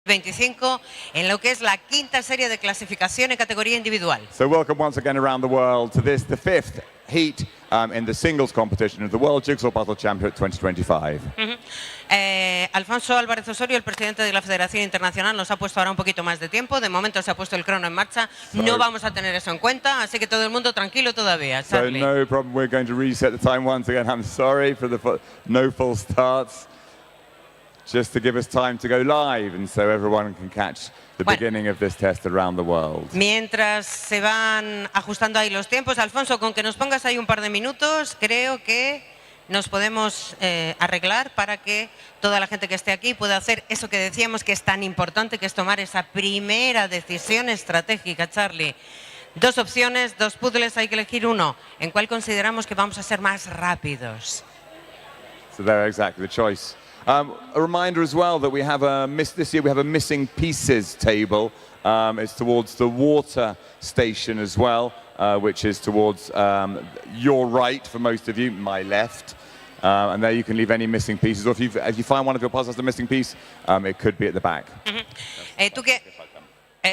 25 en lo que es la quinta serie de clasificación en categoría individual. So welcome once again around the world to this, the fifth heat in the singles competition of the World Jigsaw Puzzle Championship 2025. Alfonso Álvarez Osorio, el presidente de la Federación Internacional, nos ha puesto ahora un poquito más de tiempo. De momento se ha puesto el crono en marcha. No vamos a tener eso en cuenta, así que todo el mundo tranquilo todavía. Charlie. So no problem, we're going to reset the time once again. I'm sorry for the no full starts. Just to give us time to go live and so everyone can catch the beginning of this test around the world. Mientras se van ajustando ahí los tiempos, Alfonso, con que nos pongas ahí un par de minutos, creo que nos podemos arreglar para que toda la gente que esté aquí pueda hacer eso que decíamos que es tan importante, que es tomar esa primera decisión estratégica, Charlie. Dos opciones, dos puzzles, hay que elegir uno. ¿En cuál consideramos que vamos a ser más rápidos? So there, exactly, the choice. A reminder as well that we have this year we have a missing pieces table. It's towards the water station as well, which is towards your right for most of you, my left. And there you can leave any missing pieces. Or if you find one of your puzzles has a missing piece, it could be at the back.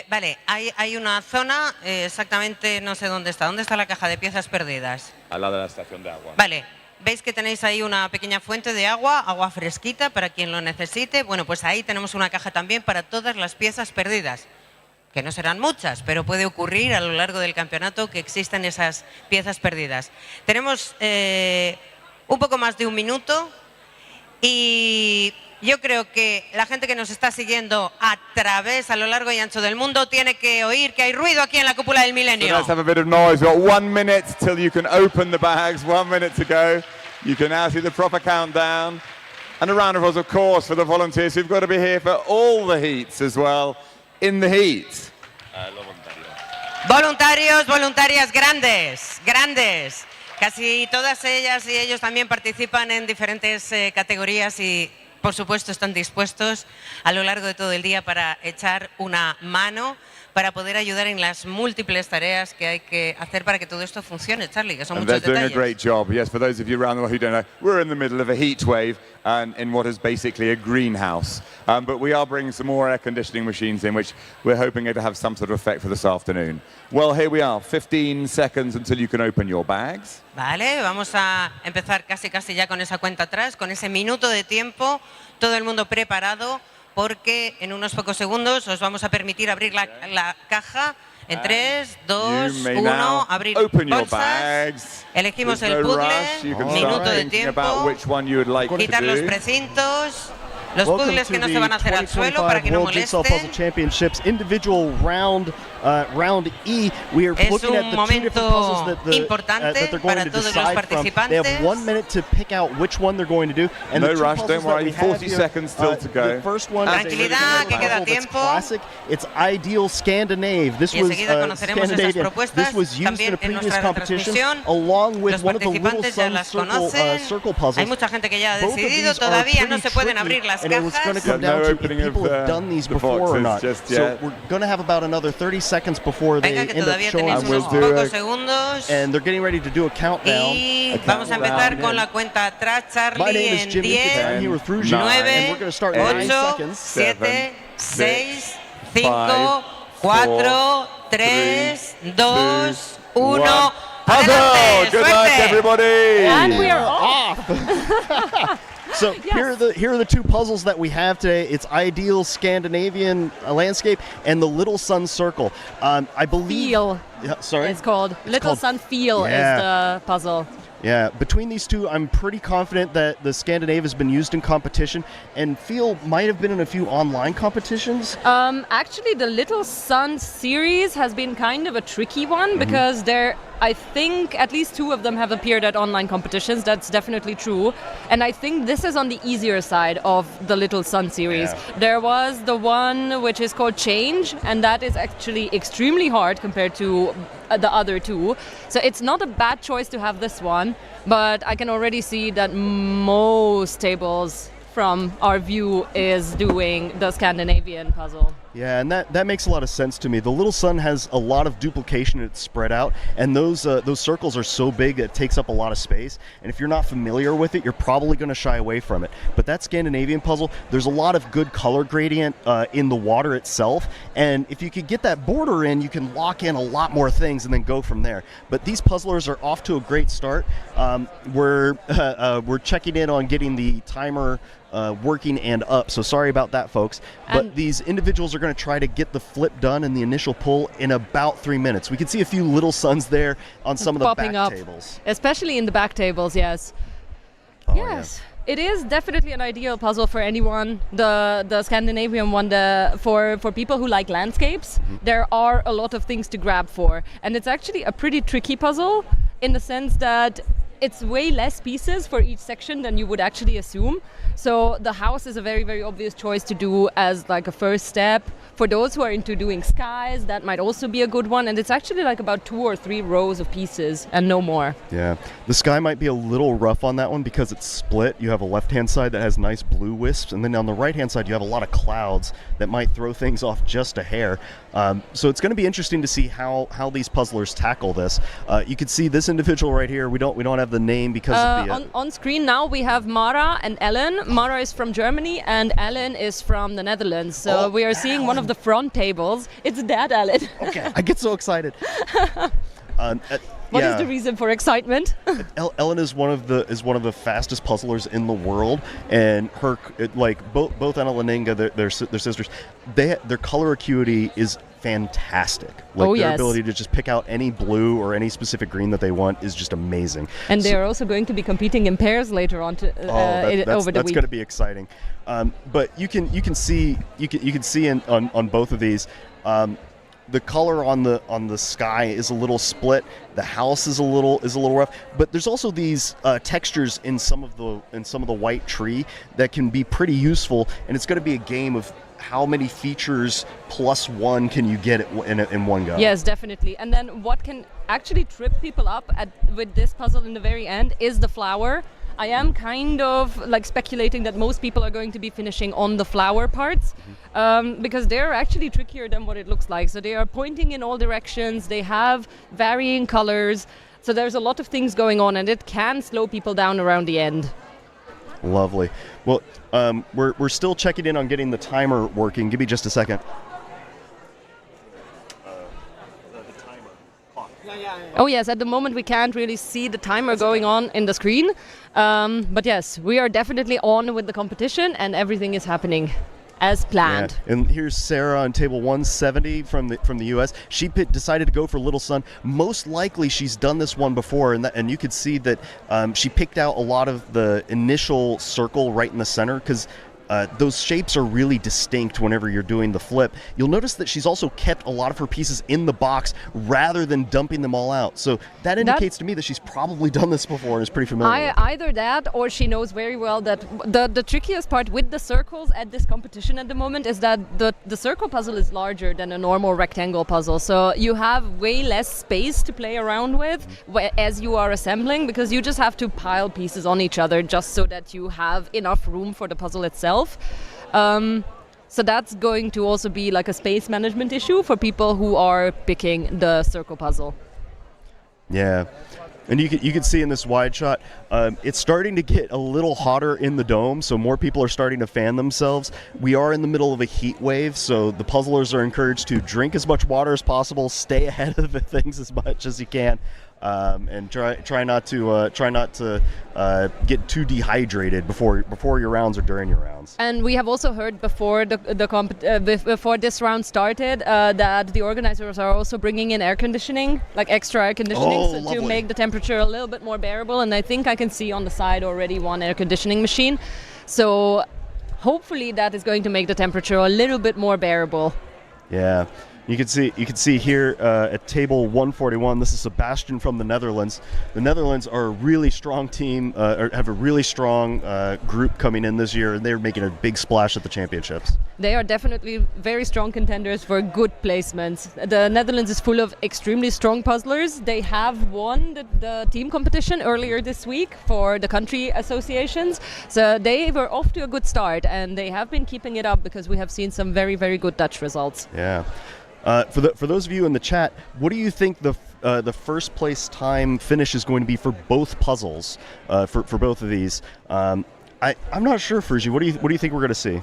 Vale, hay una zona, exactamente no sé dónde está. ¿Dónde está la caja de piezas perdidas? Al lado de la estación de agua. Vale. ¿Veis que tenéis ahí una pequeña fuente de agua, agua fresquita para quien lo necesite? Bueno, pues ahí tenemos una caja también para todas las piezas perdidas, que no serán muchas, pero puede ocurrir a lo largo del campeonato que existen esas piezas perdidas. Tenemos un poco más de un minuto y yo creo que la gente que nos está siguiendo a lo largo y ancho del mundo tiene que oír que hay ruido aquí en la cúpula del milenio. So let's have a bit of noise. We've got 1 minute till you can open the bags. 1 minute to go. You can now see the proper countdown. And a round of applause, of course, for the volunteers who've got to be here for all the heats as well in the heat. Voluntarios, voluntarias grandes. Casi todas ellas y ellos también participan en diferentes categorías y por supuesto están dispuestos a lo largo de todo el día para echar una mano, para poder ayudar en las múltiples tareas que hay que hacer para que todo esto funcione, Charlie, que son muchos detalles. They're doing a great job. Yes, for those of you around the world who don't know, we're in the middle of a heat wave in what is basically a greenhouse. But we are bringing some more air conditioning machines in, which we're hoping to have some sort of effect for this afternoon. Well, here we are, 15 seconds until you can open your bags. Vale, vamos a empezar casi ya con esa cuenta atrás, con ese minuto de tiempo, todo el mundo preparado, porque en unos pocos segundos os vamos a permitir abrir la caja en 3, 2, 1, abrir bolsas, elegimos el puzzle, minuto de tiempo, quitar los precintos, los puzzles que no se van a hacer al suelo para que no molesten. Es un momento importante para todos los participantes. No rush, don't worry, 40 seconds still to go. Tranquilidad, que queda tiempo. Y enseguida conoceremos esas propuestas también en nuestra retransmisión. Los participantes ya las conocen. Hay mucha gente que ya ha decidido. Todavía no se pueden abrir las cajas. Venga, que todavía tenéis unos pocos segundos. Y vamos a empezar con la cuenta atrás, Charlie, en 10, 9, 8, 7, 6, 5, 4, 3, 2, 1. ¡Adelante! Good luck, everybody! And we are off! So yes. Here are the two puzzles that we have today. It's Ideal Scandinavian Landscape and the Little Sun Circle. I believe... Feel. Yeah, sorry? It's called Little Sun Feel is the puzzle. Yeah, between these two, I'm pretty confident that the Scandinavia has been used in competition, and Feel might have been in a few online competitions. Actually, the Little Sun series has been kind of a tricky one because I think at least 2 of them have appeared at online competitions. That's definitely true. And I think this is on the easier side of the Little Sun series. Yeah. There was the one which is called Change, and that is actually extremely hard compared to the other 2. So it's not a bad choice to have this one, but I can already see that most tables from our view is doing the Scandinavian puzzle. Yeah, and that makes a lot of sense to me. The Little Sun has a lot of duplication. It's spread out, and those circles are so big that it takes up a lot of space. And if you're not familiar with it, you're probably going to shy away from it. But that Scandinavian puzzle, there's a lot of good color gradient in the water itself. And if you could get that border in, you can lock in a lot more things and then go from there. But these puzzlers are off to a great start. We're checking in on getting the timer working and up, so sorry about that, folks. But these individuals are going to try to get the flip done in the initial pull in about 3 minutes. We can see a few little suns there on some of the back tables. Especially in the back tables, yes. Oh, yes. Yeah. It is definitely an ideal puzzle for anyone. The Scandinavian one, for people who like landscapes, there are a lot of things to grab for. And it's actually a pretty tricky puzzle in the sense that it's way less pieces for each section than you would actually assume. So the house is a very, very obvious choice to do as like a first step. For those who are into doing skies, that might also be a good one. And it's actually like about 2 or 3 rows of pieces and no more. Yeah, the sky might be a little rough on that one because it's split. You have a left-hand side that has nice blue wisps, and then on the right-hand side you have a lot of clouds that might throw things off just a hair. So it's going to be interesting to see how these puzzlers tackle this. You can see this individual right here. We don't have the name because of the on screen now we have Mara and Ellen. Mara is from Germany and Ellen is from the Netherlands. So we are seeing Ellen. One of the front tables. It's Dad Ellen. Okay, I get so excited. What is the reason for excitement? Ellen is one of the fastest puzzlers in the world, and both Ella and Inga, their sisters, their color acuity is fantastic. Their ability to just pick out any blue or any specific green that they want is just amazing. And they're also going to be competing in pairs later on over the week. That's going to be exciting. But you can see on both of these. The color on the sky is a little split. The house is a little rough, but there's also these textures in some of the white tree that can be pretty useful. And it's going to be a game of how many features plus one can you get in one go. Yes, definitely. And then what can actually trip people up with this puzzle in the very end is the flower. I am kind of speculating that most people are going to be finishing on the flower parts because they're actually trickier than what it looks like. So they are pointing in all directions, they have varying colors, so there's a lot of things going on and it can slow people down around the end. Lovely. Well, we're still checking in on getting the timer working. Give me just a second. Oh yes, at the moment we can't really see the timer going on in the screen. But yes, we are definitely on with the competition and everything is happening as planned. Yeah. And here's Sarah on table 170 from the US. She decided to go for Little Sun. Most likely she's done this one before, and you could see that she picked out a lot of the initial circle right in the center because those shapes are really distinct whenever you're doing the flip. You'll notice that she's also kept a lot of her pieces in the box rather than dumping them all out. So that indicates to me that she's probably done this before and is pretty familiar. Either that or she knows very well that the trickiest part with the circles at this competition at the moment is that the circle puzzle is larger than a normal rectangle puzzle. So you have way less space to play around with as you are assembling because you just have to pile pieces on each other just so that you have enough room for the puzzle itself. So that's going to also be like a space management issue for people who are picking the circle puzzle. Yeah, and you can see in this wide shot, it's starting to get a little hotter in the dome, so more people are starting to fan themselves. We are in the middle of a heat wave, so the puzzlers are encouraged to drink as much water as possible, stay ahead of things as much as you can. And try not to get too dehydrated before your rounds or during your rounds. And we have also heard before before this round started that the organizers are also bringing in air conditioning, like extra air conditioning, to make the temperature a little bit more bearable. And I think I can see on the side already one air conditioning machine. So hopefully that is going to make the temperature a little bit more bearable. Yeah. You can see here at table 141. This is Sebastian from the Netherlands. The Netherlands are a really strong team, or have a really strong group coming in this year, and they're making a big splash at the championships. They are definitely very strong contenders for good placements. The Netherlands is full of extremely strong puzzlers. They have won the team competition earlier this week for the country associations. So they were off to a good start, and they have been keeping it up because we have seen some very, very good Dutch results. Yeah. For those of you in the chat, what do you think the first place time finish is going to be for both puzzles, for both of these? I'm not sure, Fuji. What do you think we're going to see?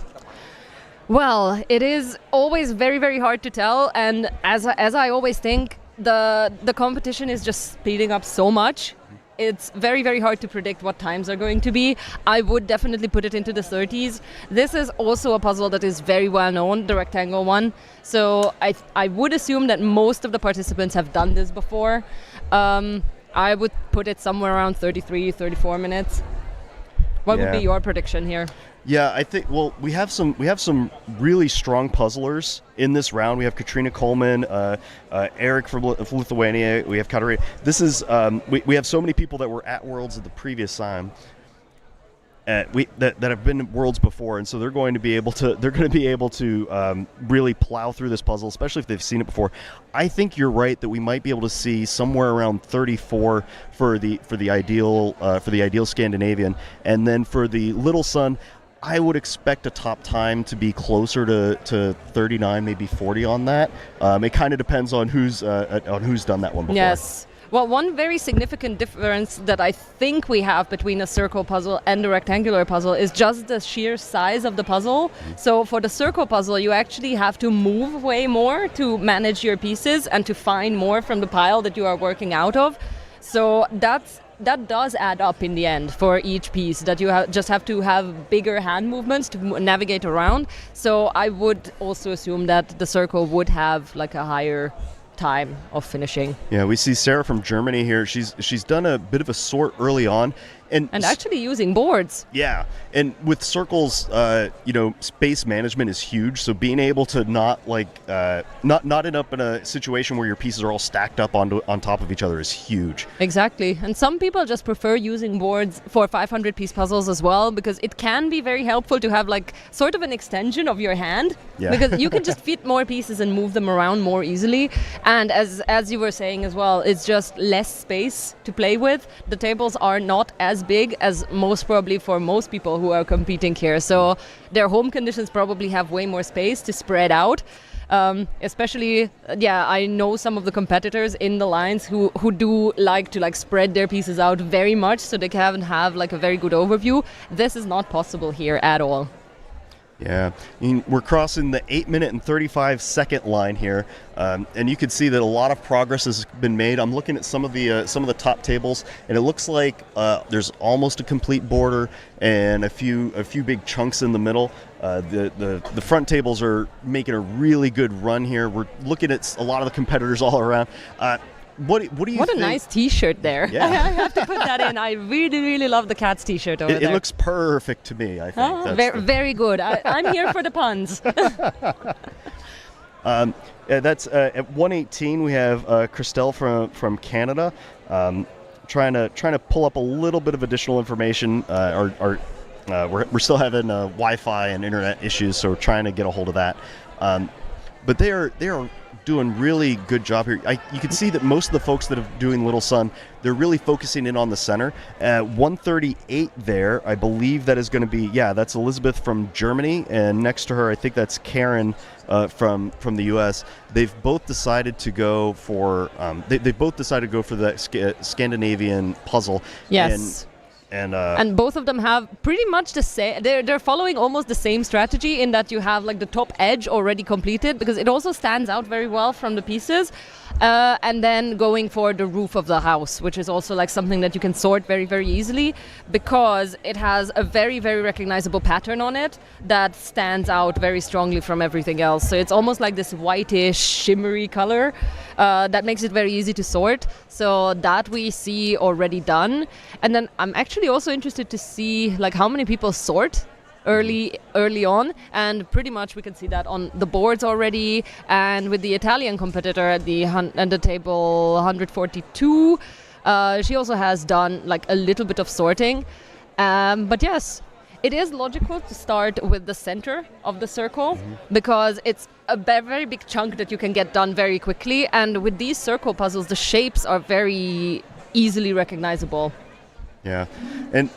Well, it is always very, very hard to tell, and as I always think, the competition is just speeding up so much. It's very, very hard to predict what times are going to be. I would definitely put it into the 30s. This is also a puzzle that is very well known, the rectangle one. So I would assume that most of the participants have done this before. I would put it somewhere around 33, 34 minutes. What would be your prediction here? Yeah, I think we have some really strong puzzlers in this round. We have Katrina Coleman, Eric from Lithuania. We have Katarina. This is we have so many people that were at Worlds at the previous time. That have been at Worlds before, and so they're going to be able to really plow through this puzzle, especially if they've seen it before. I think you're right that we might be able to see somewhere around 34 for the ideal Scandinavian, and then for the Little Sun, I would expect a top time to be closer to 39, maybe 40 on that. It kind of depends on who's done that one before. Yes. Well, one very significant difference that I think we have between a circle puzzle and a rectangular puzzle is just the sheer size of the puzzle. So for the circle puzzle, you actually have to move way more to manage your pieces and to find more from the pile that you are working out of. So that does add up in the end for each piece, that you just have to have bigger hand movements to navigate around. So I would also assume that the circle would have like a higher time of finishing. Yeah, we see Sarah from Germany here. She's done a bit of a sort early on, and actually using boards. Yeah, and with circles, space management is huge. So being able to not end up in a situation where your pieces are all stacked up on top of each other is huge. Exactly, and some people just prefer using boards for 500-piece puzzles as well, because it can be very helpful to have like sort of an extension of your hand, because you can just fit more pieces and move them around more easily. And as you were saying as well, it's just less space to play with. The tables are not as big as most probably for most people who are competing here. So their home conditions probably have way more space to spread out. Especially, I know some of the competitors in the lines who do like to spread their pieces out very much so they can have like a very good overview. This is not possible here at all. Yeah, we're crossing the 8-minute and 35-second line here, and you can see that a lot of progress has been made. I'm looking at some of the top tables, and it looks like there's almost a complete border and a few big chunks in the middle. The front tables are making a really good run here. We're looking at a lot of the competitors all around. What do you think? What a nice T-shirt there. Yeah. I have to put that in. I really, really love the Cats T-shirt over there. It looks perfect to me, I think. Very good. I'm here for the puns. That's at 118. We have Christelle from Canada, trying to pull up a little bit of additional information. We're still having Wi-Fi and internet issues, so we're trying to get a hold of that. But they are doing really good job here. You can see that most of the folks that are doing Little Sun, they're really focusing in on the center. 138 there, I believe that is going to be, that's Elizabeth from Germany, and next to her, I think that's Karen from the U.S. They've both decided to go for the Scandinavian puzzle. Yes. And both of them have pretty much the same. They're following almost the same strategy in that you have like the top edge already completed, because it also stands out very well from the pieces. And then going for the roof of the house, which is also like something that you can sort very, very easily, because it has a very, very recognizable pattern on it that stands out very strongly from everything else. So it's almost like this whitish, shimmery color that makes it very easy to sort. So that we see already done. And then I'm actually also interested to see like how many people sort early on, and pretty much we can see that on the boards already. And with the Italian competitor at the table 142, she also has done like a little bit of sorting. But yes, it is logical to start with the center of the circle because it's a very big chunk that you can get done very quickly. And with these circle puzzles, the shapes are very easily recognizable. Yeah, and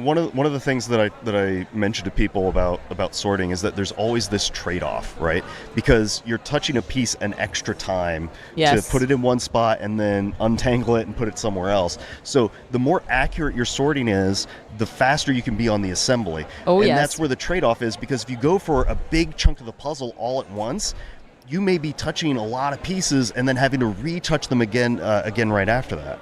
one of the things that I mentioned to people about sorting is that there's always this trade-off, right? Because you're touching a piece an extra time to put it in one spot and then untangle it and put it somewhere else. So the more accurate your sorting is, the faster you can be on the assembly. And that's where the trade-off is, because if you go for a big chunk of the puzzle all at once, you may be touching a lot of pieces and then having to retouch them again right after that.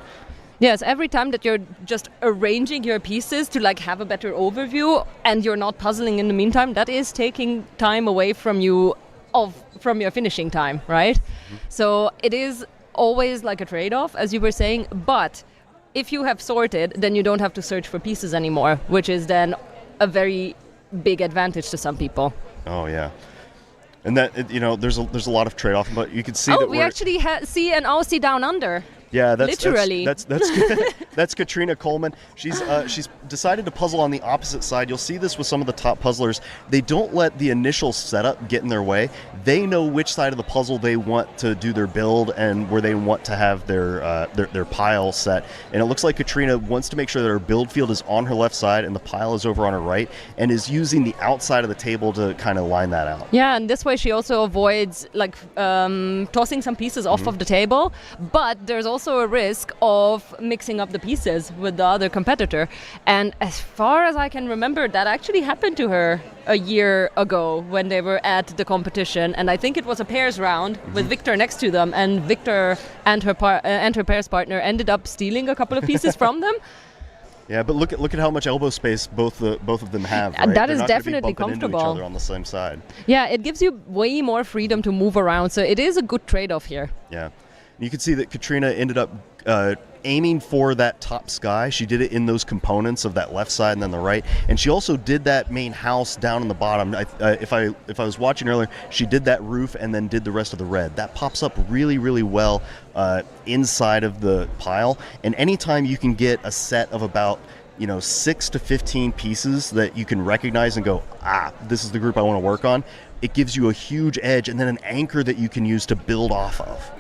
Yes, every time that you're just arranging your pieces to like have a better overview and you're not puzzling in the meantime, that is taking time away from you from your finishing time, right? So it is always like a trade-off, as you were saying, but if you have sorted, then you don't have to search for pieces anymore, which is then a very big advantage to some people. Oh yeah. And that there's a lot of trade-off, but you can see that we actually see an Aussie down under. Yeah, that's literally. That's Katrina Coleman. She's decided to puzzle on the opposite side. You'll see this with some of the top puzzlers. They don't let the initial setup get in their way. They know which side of the puzzle they want to do their build and where they want to have their pile set. And it looks like Katrina wants to make sure that her build field is on her left side and the pile is over on her right, and is using the outside of the table to kind of line that out. Yeah, and this way she also avoids like tossing some pieces off of the table, but there's also a risk of mixing up the pieces with the other competitor. And as far as I can remember, that actually happened to her a year ago when they were at the competition, and I think it was a pairs round with Victor next to them, and Victor and her pairs partner ended up stealing a couple of pieces from them. Yeah, but look at how much elbow space both of them have. Right? That They're is not definitely gonna be bumping comfortable. into each other on the same side. Yeah, it gives you way more freedom to move around, so it is a good trade-off here. Yeah. You can see that Katrina ended up aiming for that top sky. She did it in those components of that left side and then the right, and she also did that main house down in the bottom. If I was watching earlier, she did that roof and then did the rest of the red. That pops up really, really well inside of the pile. And anytime you can get a set of about 6 to 15 pieces that you can recognize and go, this is the group I want to work on, it gives you a huge edge and then an anchor that you can use to build off of.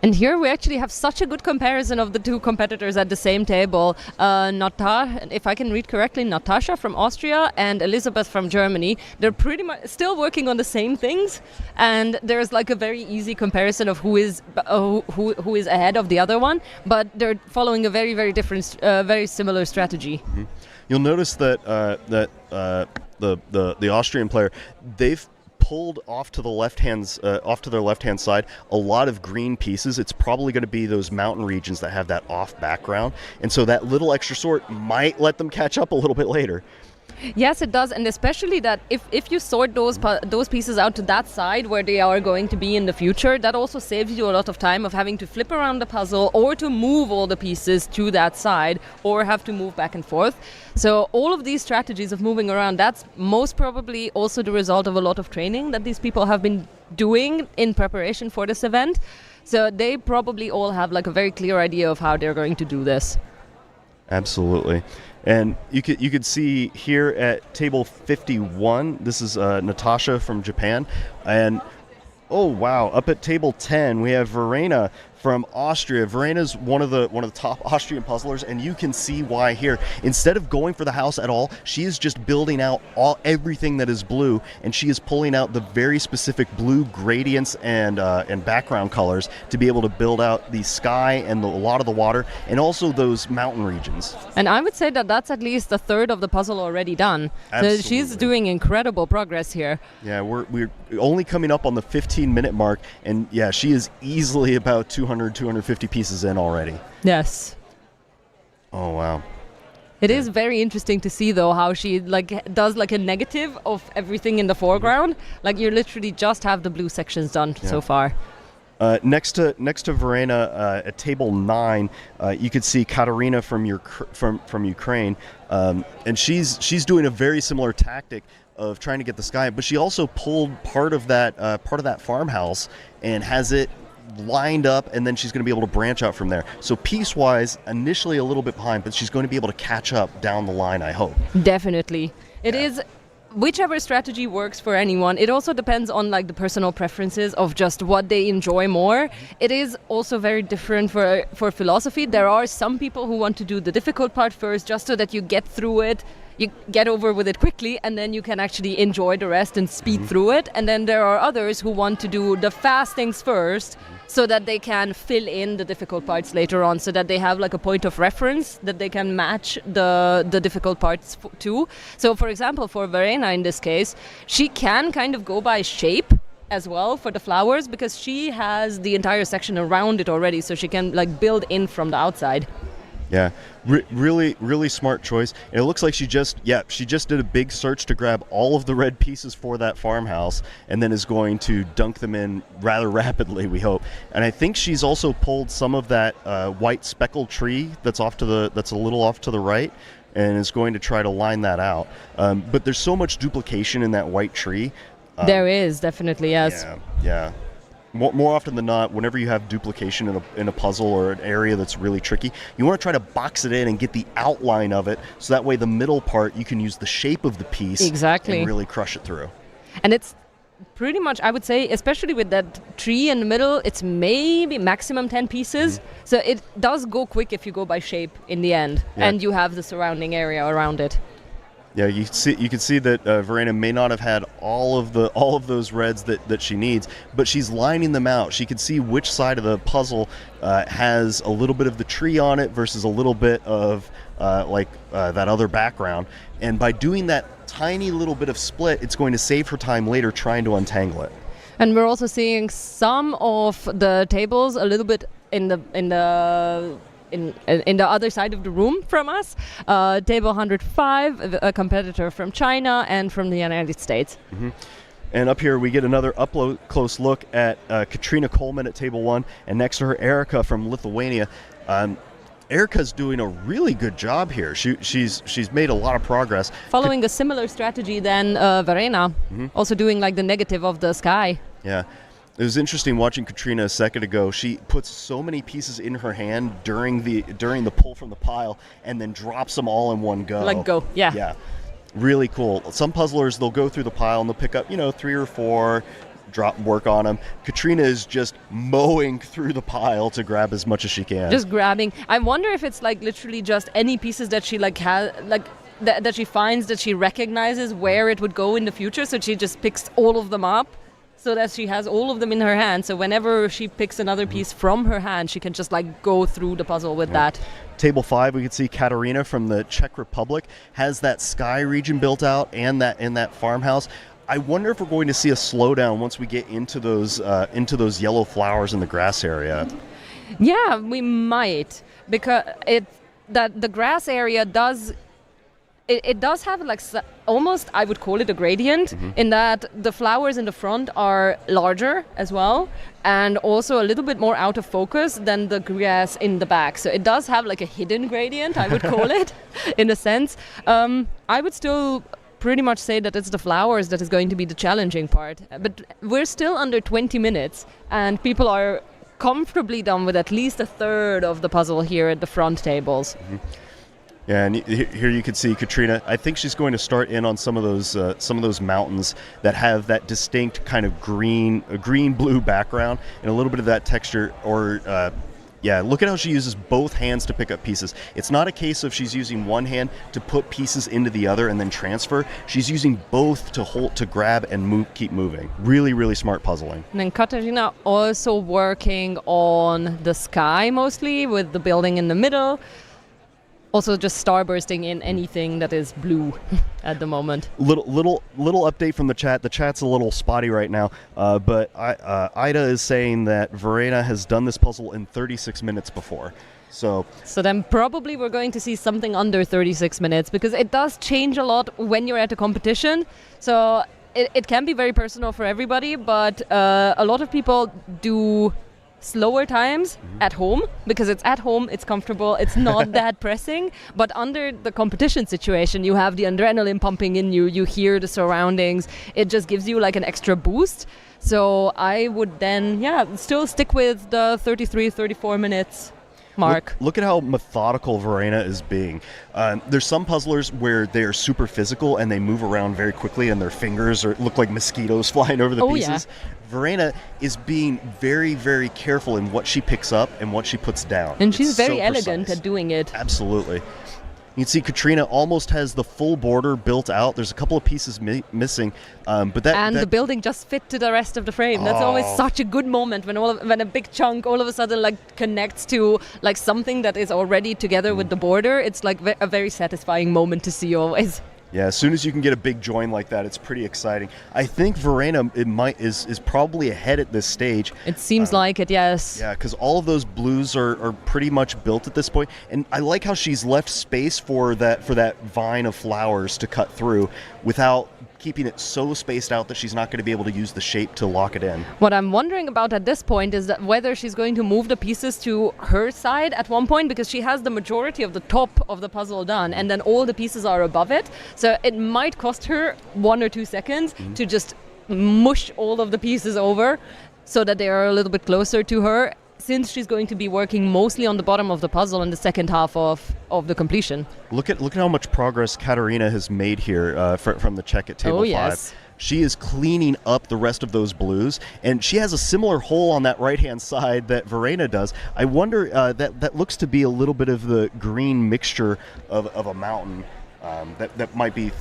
And here we actually have such a good comparison of the two competitors at the same table. If I can read correctly, Natasha from Austria and Elizabeth from Germany. They're pretty much still working on the same things, and there's like a very easy comparison of who is ahead of the other one. But they're following a very, very different, very similar strategy. Mm-hmm. You'll notice that the Austrian player, they've pulled off to their left hand side a lot of green pieces. It's probably going to be those mountain regions that have that off background, and so that little extra sort might let them catch up a little bit later. Yes, it does, and especially that if you sort those pieces out to that side where they are going to be in the future, that also saves you a lot of time of having to flip around the puzzle or to move all the pieces to that side or have to move back and forth. So all of these strategies of moving around, that's most probably also the result of a lot of training that these people have been doing in preparation for this event. So they probably all have like a very clear idea of how they're going to do this. Absolutely. And you could see here at table 51, this is Natasha from Japan, and oh wow, up at table 10 we have Verena from Austria. Verena's one of the top Austrian puzzlers, and you can see why here. Instead of going for the house at all, she is just building out everything that is blue, and she is pulling out the very specific blue gradients and background colors to be able to build out the sky and a lot of the water, and also those mountain regions. And I would say that that's at least a third of the puzzle already done. Absolutely. So she's doing incredible progress here. Yeah, we're only coming up on the 15-minute mark, and yeah, she is easily about 250 pieces in already. Yes. Oh wow. It is very interesting to see though how she does a negative of everything in the foreground. Like you literally just have the blue sections done so far. Next to Verena at table 9, you could see Katarina from Ukraine, and she's doing a very similar tactic of trying to get the sky, but she also pulled part of that farmhouse and has it lined up, and then she's going to be able to branch out from there. So piece-wise, initially a little bit behind, but she's going to be able to catch up down the line, I hope. Definitely. It is whichever strategy works for anyone. It also depends on like the personal preferences of just what they enjoy more. It is also very different for philosophy. There are some people who want to do the difficult part first just so that you get through it, you get over with it quickly, and then you can actually enjoy the rest and speed through it. And then there are others who want to do the fast things first so that they can fill in the difficult parts later on, so that they have like a point of reference that they can match the difficult parts to. So for example, for Verena in this case, she can kind of go by shape as well for the flowers, because she has the entire section around it already, so she can like build in from the outside. Yeah, really smart choice. And it looks like she just did a big search to grab all of the red pieces for that farmhouse, and then is going to dunk them in rather rapidly, we hope. And I think she's also pulled some of that white speckled tree that's a little off to the right, and is going to try to line that out. But there's so much duplication in that white tree. There is definitely, yes. Yeah. More often than not, whenever you have duplication in a puzzle or an area that's really tricky, you want to try to box it in and get the outline of it, so that way the middle part, you can use the shape of the piece and really crush it through. And it's pretty much, I would say, especially with that tree in the middle, it's maybe maximum 10 pieces. So it does go quick if you go by shape in the end, and you have the surrounding area around it. Yeah, you can see that Verena may not have had all of those reds that she needs, but she's lining them out. She can see which side of the puzzle has a little bit of the tree on it versus a little bit of that other background. And by doing that tiny little bit of split, it's going to save her time later trying to untangle it. And we're also seeing some of the tables a little bit in the other side of the room from us. Table 105, a competitor from China and from the United States. And up here we get another close look at Katrina Coleman at table 1, and next to her Erica from Lithuania. Erica's doing a really good job here. She's made a lot of progress. Following a similar strategy than Verena, also doing like the negative of the sky. Yeah. It was interesting watching Katrina a second ago. She puts so many pieces in her hand during the pull from the pile, and then drops them all in one go. Like go, yeah. Yeah, really cool. Some puzzlers, they'll go through the pile and they'll pick up 3 or 4, work on them. Katrina is just mowing through the pile to grab as much as she can. Just grabbing. I wonder if it's like literally just any pieces that she has that she finds, that she recognizes where it would go in the future, so she just picks all of them up, so that she has all of them in her hand. So whenever she picks another piece from her hand, she can just like go through the puzzle with that. Table 5, we can see Katarina from the Czech Republic has that sky region built out and that farmhouse. I wonder if we're going to see a slowdown once we get into those yellow flowers in the grass area. Yeah, we might, because the grass area does. It does have like almost, I would call it a gradient, in that the flowers in the front are larger as well, and also a little bit more out of focus than the grass in the back. So it does have like a hidden gradient, I would call it, in a sense. I would still pretty much say that it's the flowers that is going to be the challenging part. But we're still under 20 minutes, and people are comfortably done with at least a third of the puzzle here at the front tables. Yeah, and here you can see Katrina. I think she's going to start in on some of those mountains that have that distinct kind of green-blue background and a little bit of that texture. Look at how she uses both hands to pick up pieces. It's not a case of she's using one hand to put pieces into the other and then transfer. She's using both to grab and keep moving. Really, really smart puzzling. And then Katarina also working on the sky mostly, with the building in the middle. Also just starbursting in anything that is blue at the moment. Little update from the chat. The chat's a little spotty right now, but Ida is saying that Verena has done this puzzle in 36 minutes before. So then probably we're going to see something under 36 minutes, because it does change a lot when you're at a competition. So it can be very personal for everybody, but a lot of people do slower times at home, because it's at home, it's comfortable, it's not that pressing. But under the competition situation, you have the adrenaline pumping in you, you hear the surroundings, it just gives you like an extra boost. So I would then, still stick with the 33, 34 minutes mark. Look at how methodical Verena is being. There's some puzzlers where they're super physical and they move around very quickly and their fingers look like mosquitoes flying over the pieces. Yeah. Verena is being very, very careful in what she picks up and what she puts down. And she's very elegant at doing it. Absolutely. You can see Katrina almost has the full border built out. There's a couple of pieces missing, but the building just fit to the rest of the frame. That's always such a good moment when a big chunk all of a sudden like connects to like something that is already together with the border. It's like a very satisfying moment to see always. Yeah, as soon as you can get a big join like that, it's pretty exciting. I think Verena is probably ahead at this stage. It seems like it, yes. Yeah, because all of those blues are pretty much built at this point, and I like how she's left space for that vine of flowers to cut through without keeping it so spaced out that she's not going to be able to use the shape to lock it in. What I'm wondering about at this point is that whether she's going to move the pieces to her side at one point, because she has the majority of the top of the puzzle done and then all the pieces are above it. So it might cost her 1 or 2 seconds to just mush all of the pieces over so that they are a little bit closer to her, since she's going to be working mostly on the bottom of the puzzle in the second half of the completion. Look at how much progress Katarina has made here from the check at table 5. Yes. She is cleaning up the rest of those blues, and she has a similar hole on that right-hand side that Verena does. I wonder, that looks to be a little bit of the green mixture of a mountain that might be...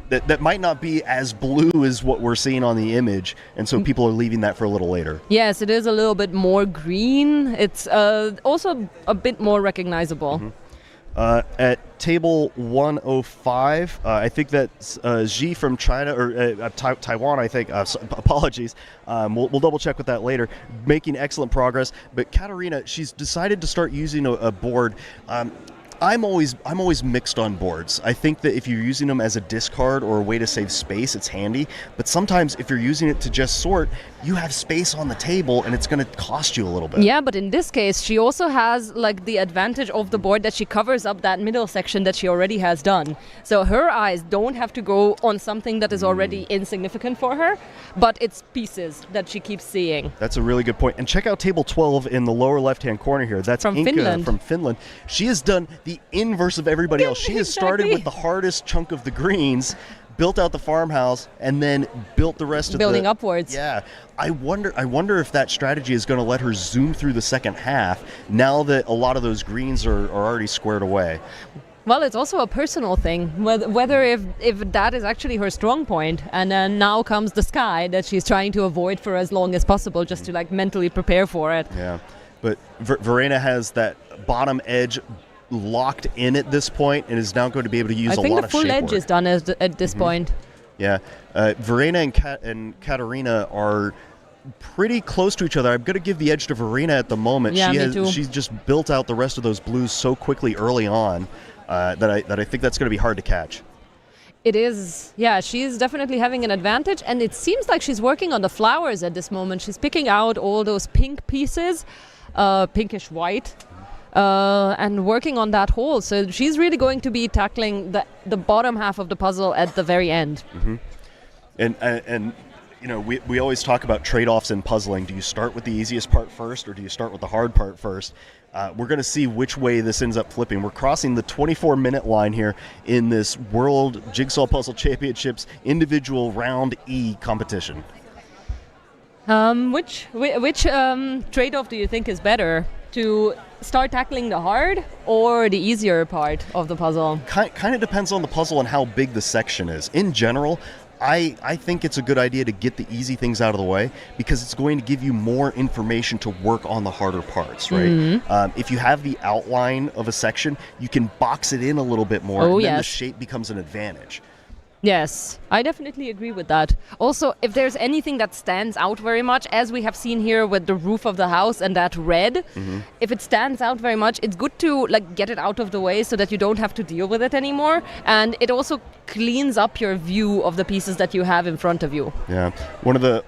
That might not be as blue as what we're seeing on the image, and so people are leaving that for a little later. Yes, it is a little bit more green. It's also a bit more recognizable. At table 105, I think that's Xi from China, or Taiwan, I think. Apologies. We'll double check with that later. Making excellent progress. But Katarina, she's decided to start using a board. I'm always mixed on boards. I think that if you're using them as a discard or a way to save space, it's handy. But sometimes if you're using it to just sort, you have space on the table and it's going to cost you a little bit. Yeah, but in this case, she also has like the advantage of the board that she covers up that middle section that she already has done. So her eyes don't have to go on something that is already insignificant for her, but it's pieces that she keeps seeing. That's a really good point. And check out table 12 in the lower left-hand corner here. That's from Inka Finland. From Finland. She has done the inverse of everybody else. She has started with the hardest chunk of the greens, built out the farmhouse, and then built the rest of building upwards. Yeah. I wonder if that strategy is going to let her zoom through the second half now that a lot of those greens are already squared away. Well, it's also a personal thing, whether if that is actually her strong point, and then now comes the sky that she's trying to avoid for as long as possible, just to like mentally prepare for it. Yeah, but Verena has that bottom edge locked in at this point and is now going to be able to use a lot of shape work. I think the full edge is done at this point. Yeah, Verena and Katarina are pretty close to each other. I'm going to give the edge to Verena at the moment. Yeah, me too. She's just built out the rest of those blues so quickly early on that I think that's going to be hard to catch. It is, yeah, she's definitely having an advantage, and it seems like she's working on the flowers at this moment. She's picking out all those pink pieces, pinkish white, and working on that hole. So she's really going to be tackling the bottom half of the puzzle at the very end. Mm-hmm. And you know, we always talk about trade-offs in puzzling. Do you start with the easiest part first, or do you start with the hard part first? We're going to see which way this ends up flipping. We're crossing the 24-minute line here in this World Jigsaw Puzzle Championships individual round E competition. Which trade-off do you think is better? To start tackling the hard or the easier part of the puzzle? Kind of depends on the puzzle and how big the section is. In general, I think it's a good idea to get the easy things out of the way because it's going to give you more information to work on the harder parts, right? Mm-hmm. If you have the outline of a section, you can box it in a little bit more, and then the shape becomes an advantage. Yes, I definitely agree with that. Also, if there's anything that stands out very much, as we have seen here with the roof of the house and that red, if it stands out very much, it's good to like get it out of the way so that you don't have to deal with it anymore. And it also cleans up your view of the pieces that you have in front of you. Yeah, one of the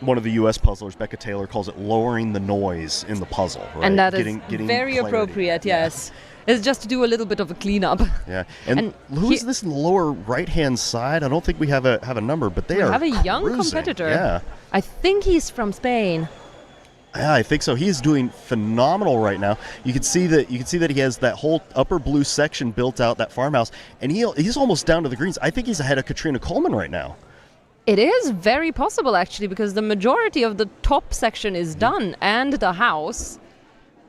one of the U.S. puzzlers, Becca Taylor, calls it lowering the noise in the puzzle. Right? And that is getting very clarity. appropriate, yes. It's just to do a little bit of a cleanup. Yeah, and who is this in the lower right-hand side? I don't think we have a number, but they are have a young cruising. competitor. Yeah. I think he's from Spain. Yeah, I think so. He is doing phenomenal right now. You can see that he has that whole upper blue section built out, that farmhouse, and he's almost down to the greens. I think he's ahead of Katrina Coleman right now. It is very possible, actually, because the majority of the top section is done, and the house.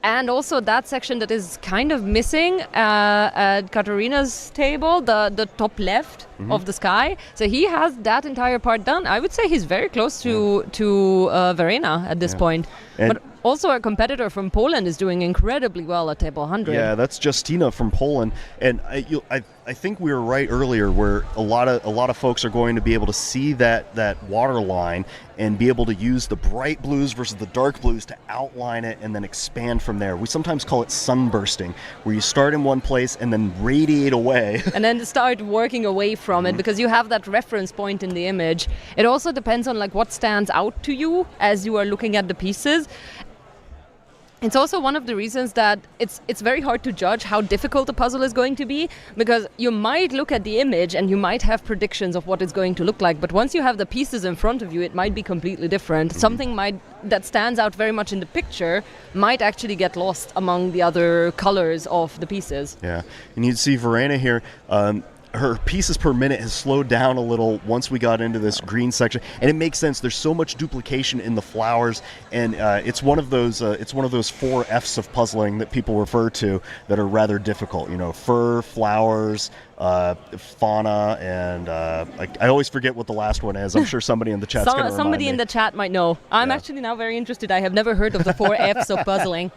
And also that section that is kind of missing at Katarina's table, the top left of the sky. So he has that entire part done. I would say he's very close to Verena at this point. And but also a competitor from Poland is doing incredibly well at table 100. Yeah, that's Justina from Poland. And I think we were right earlier where a lot of folks are going to be able to see that water line and be able to use the bright blues versus the dark blues to outline it and then expand from there. We sometimes call it sunbursting, where you start in one place and then radiate away. And then start working away from it because you have that reference point in the image. It also depends on like what stands out to you as you are looking at the pieces. It's also one of the reasons that it's very hard to judge how difficult a puzzle is going to be, because you might look at the image and you might have predictions of what it's going to look like, but once you have the pieces in front of you, it might be completely different. Something that stands out very much in the picture might actually get lost among the other colors of the pieces. Yeah, and you'd see Verena here. Her pieces per minute has slowed down a little once we got into this green section, and it makes sense. There's so much duplication in the flowers, and it's one of those 4 F's of puzzling that people refer to that are rather difficult. You know, fur, flowers, fauna, and I always forget what the last one is. I'm sure somebody in the chat's going to remind me. Somebody in the chat might know. I'm actually now very interested. I have never heard of the 4 F's of puzzling.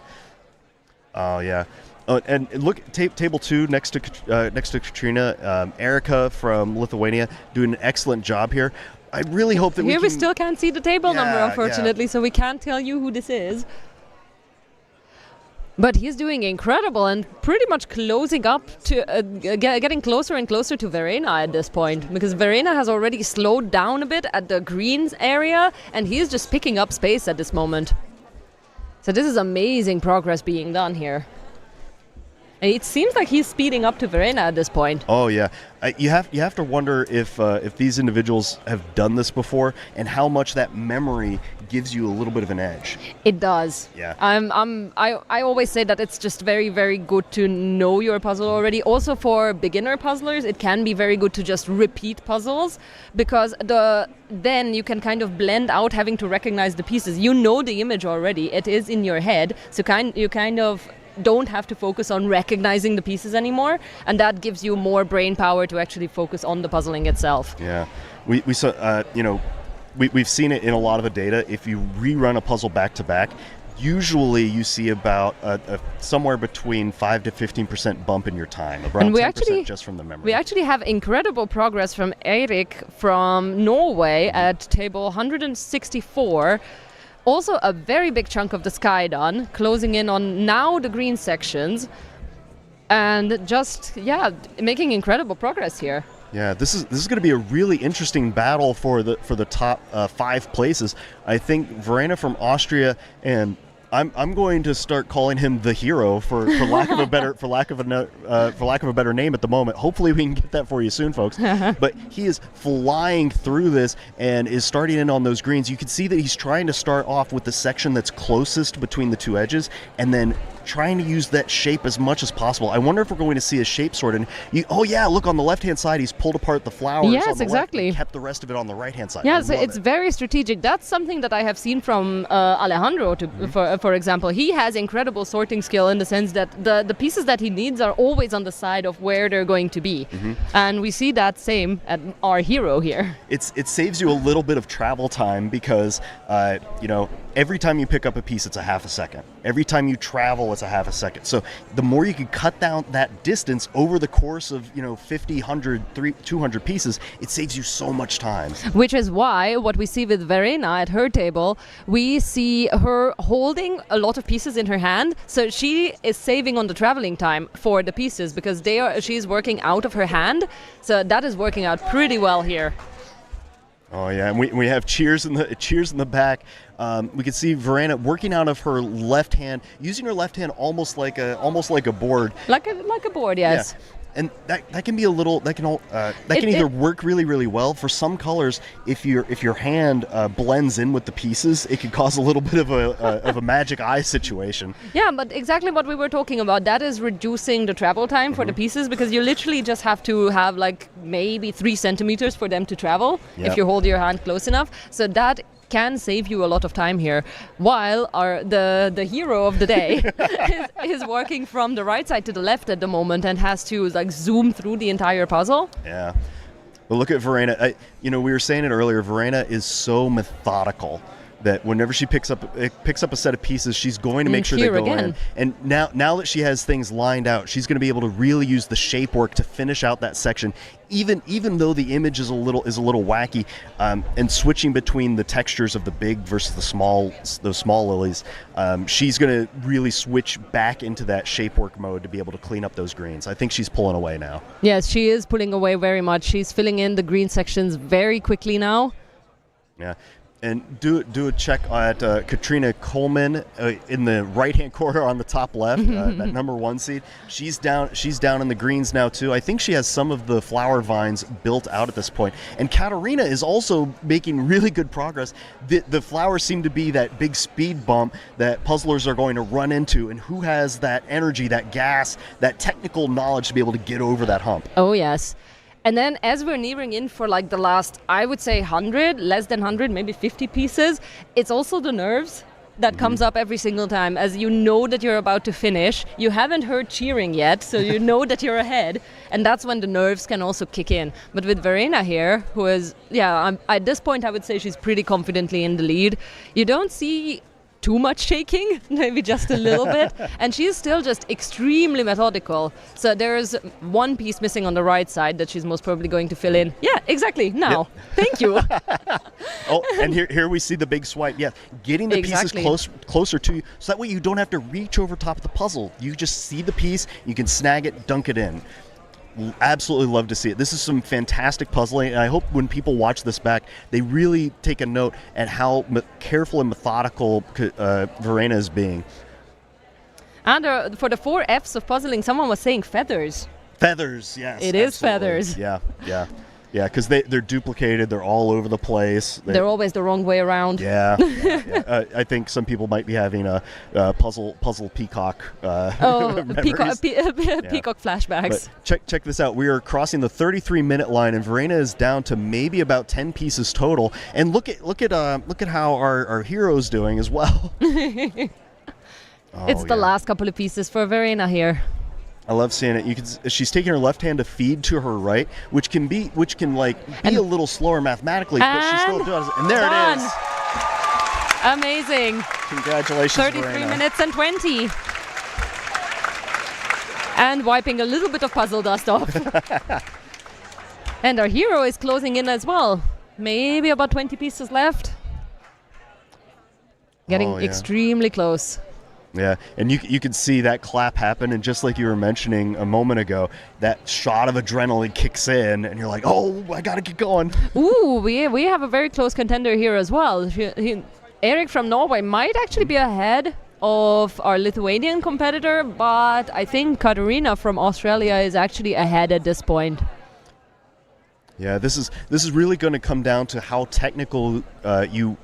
Oh yeah. And look, table 2 next to Katrina, Erica from Lithuania doing an excellent job here. I really hope that we still can't see the table number, unfortunately, so we can't tell you who this is. But he's doing incredible and pretty much closing up to getting closer and closer to Verena at this point, because Verena has already slowed down a bit at the greens area, and he's just picking up space at this moment. So this is amazing progress being done here. And it seems like he's speeding up to Verena at this point. Oh yeah, you have to wonder if these individuals have done this before and how much that memory gives you a little bit of an edge. It does. Yeah. I always say that it's just very, very good to know your puzzle already. Also for beginner puzzlers, it can be very good to just repeat puzzles, because then you can kind of blend out having to recognize the pieces. You know the image already. It is in your head. So you kind of don't have to focus on recognizing the pieces anymore, and that gives you more brain power to actually focus on the puzzling itself. Yeah, we saw we've seen it in a lot of the data. If you rerun a puzzle back to back, usually you see about somewhere between 5 to 15% bump in your time, around 10% just from the memory. We actually have incredible progress from Eirik from Norway at table 164. Also a very big chunk of the sky done, closing in on now the green sections, and just making incredible progress here. Yeah, this is going to be a really interesting battle for the top 5 places. I think Verena from Austria, and I'm going to start calling him the hero for lack of a better name at the moment. Hopefully we can get that for you soon, folks. But he is flying through this and is starting in on those greens. You can see that he's trying to start off with the section that's closest between the 2 edges, and then trying to use that shape as much as possible. I wonder if we're going to see a shape sort. And look, on the left-hand side, he's pulled apart the flowers. Yes, on the exactly. Left and kept the rest of it on the right-hand side. Yeah, so it's very strategic. That's something that I have seen from Alejandro, for example. He has incredible sorting skill in the sense that the pieces that he needs are always on the side of where they're going to be. And we see that same at our hero here. It saves you a little bit of travel time because, every time you pick up a piece, it's a half a second. Every time you travel, it's a half a second. So the more you can cut down that distance over the course of 50, 100, 200 pieces, it saves you so much time. Which is why what we see with Verena at her table, we see her holding a lot of pieces in her hand. So she is saving on the traveling time for the pieces because she's working out of her hand. So that is working out pretty well here. Oh yeah, and we have cheers in the back. We can see Verena working out of her left hand, using her left hand almost like a board. Like a board, yes. Yeah. And that can be a little can either work really, really well. For some colors, if your hand blends in with the pieces, it can cause a little bit of a magic eye situation. Yeah, but exactly what we were talking about, that is reducing the travel time for the pieces, because you literally just have to have like maybe 3 centimeters for them to travel if you hold your hand close enough. So that can save you a lot of time here, while the hero of the day is working from the right side to the left at the moment and has to like zoom through the entire puzzle. Yeah. Well, look at Verena. We were saying it earlier. Verena is so methodical that whenever she picks up a set of pieces, she's going to make sure they go in. And now that she has things lined out, she's going to be able to really use the shape work to finish out that section. Even though the image is a little wacky, and switching between the textures of the big versus those small lilies, she's going to really switch back into that shape work mode to be able to clean up those greens. I think she's pulling away now. Yes, she is pulling away very much. She's filling in the green sections very quickly now. Yeah. And do a check at Katrina Coleman in the right-hand corner on the top left, that number 1 seed. She's down in the greens now too. I think she has some of the flower vines built out at this point. And Katarina is also making really good progress. The flowers seem to be that big speed bump that puzzlers are going to run into, and who has that energy, that gas, that technical knowledge to be able to get over that hump. Oh yes. And then as we're nearing in for like the last, I would say 100, less than 100, maybe 50 pieces, it's also the nerves that comes up every single time. As you know that you're about to finish, you haven't heard cheering yet, so you know that you're ahead, and that's when the nerves can also kick in. But with Verena here, who is, at this point I would say she's pretty confidently in the lead, you don't see too much shaking, maybe just a little bit, and she's still just extremely methodical. So there's 1 piece missing on the right side that she's most probably going to fill in. Yeah, exactly, now. Yep. Thank you. Oh, and here we see the big swipe. Yeah, getting the pieces closer to you, so that way you don't have to reach over top of the puzzle. You just see the piece, you can snag it, dunk it in. Absolutely love to see it. This is some fantastic puzzling, and I hope when people watch this back, they really take a note at how careful and methodical Verena is being. And for the 4 Fs of puzzling, someone was saying feathers. Feathers, yes. It is feathers. Yeah, because they're duplicated. They're all over the place. They're always the wrong way around. Yeah. I think some people might be having a puzzle peacock. Peacock flashbacks. But check this out. We are crossing the 33-minute line, and Verena is down to maybe about 10 pieces total. And look at how our hero's doing as well. It's the last couple of pieces for Verena here. I love seeing it. She's taking her left hand to feed to her right, which can be a little slower mathematically, but she still does it. And there it is. Amazing. Congratulations, 33 Verena. minutes and 20. And wiping a little bit of puzzle dust off. And our hero is closing in as well. Maybe about 20 pieces left. Getting extremely close. Yeah, and you can see that clap happen, and just like you were mentioning a moment ago, that shot of adrenaline kicks in, and you're like, oh, I gotta get going. Ooh, we have a very close contender here as well. Eric from Norway might actually be ahead of our Lithuanian competitor, but I think Katarina from Australia is actually ahead at this point. Yeah, this is really going to come down to how technical you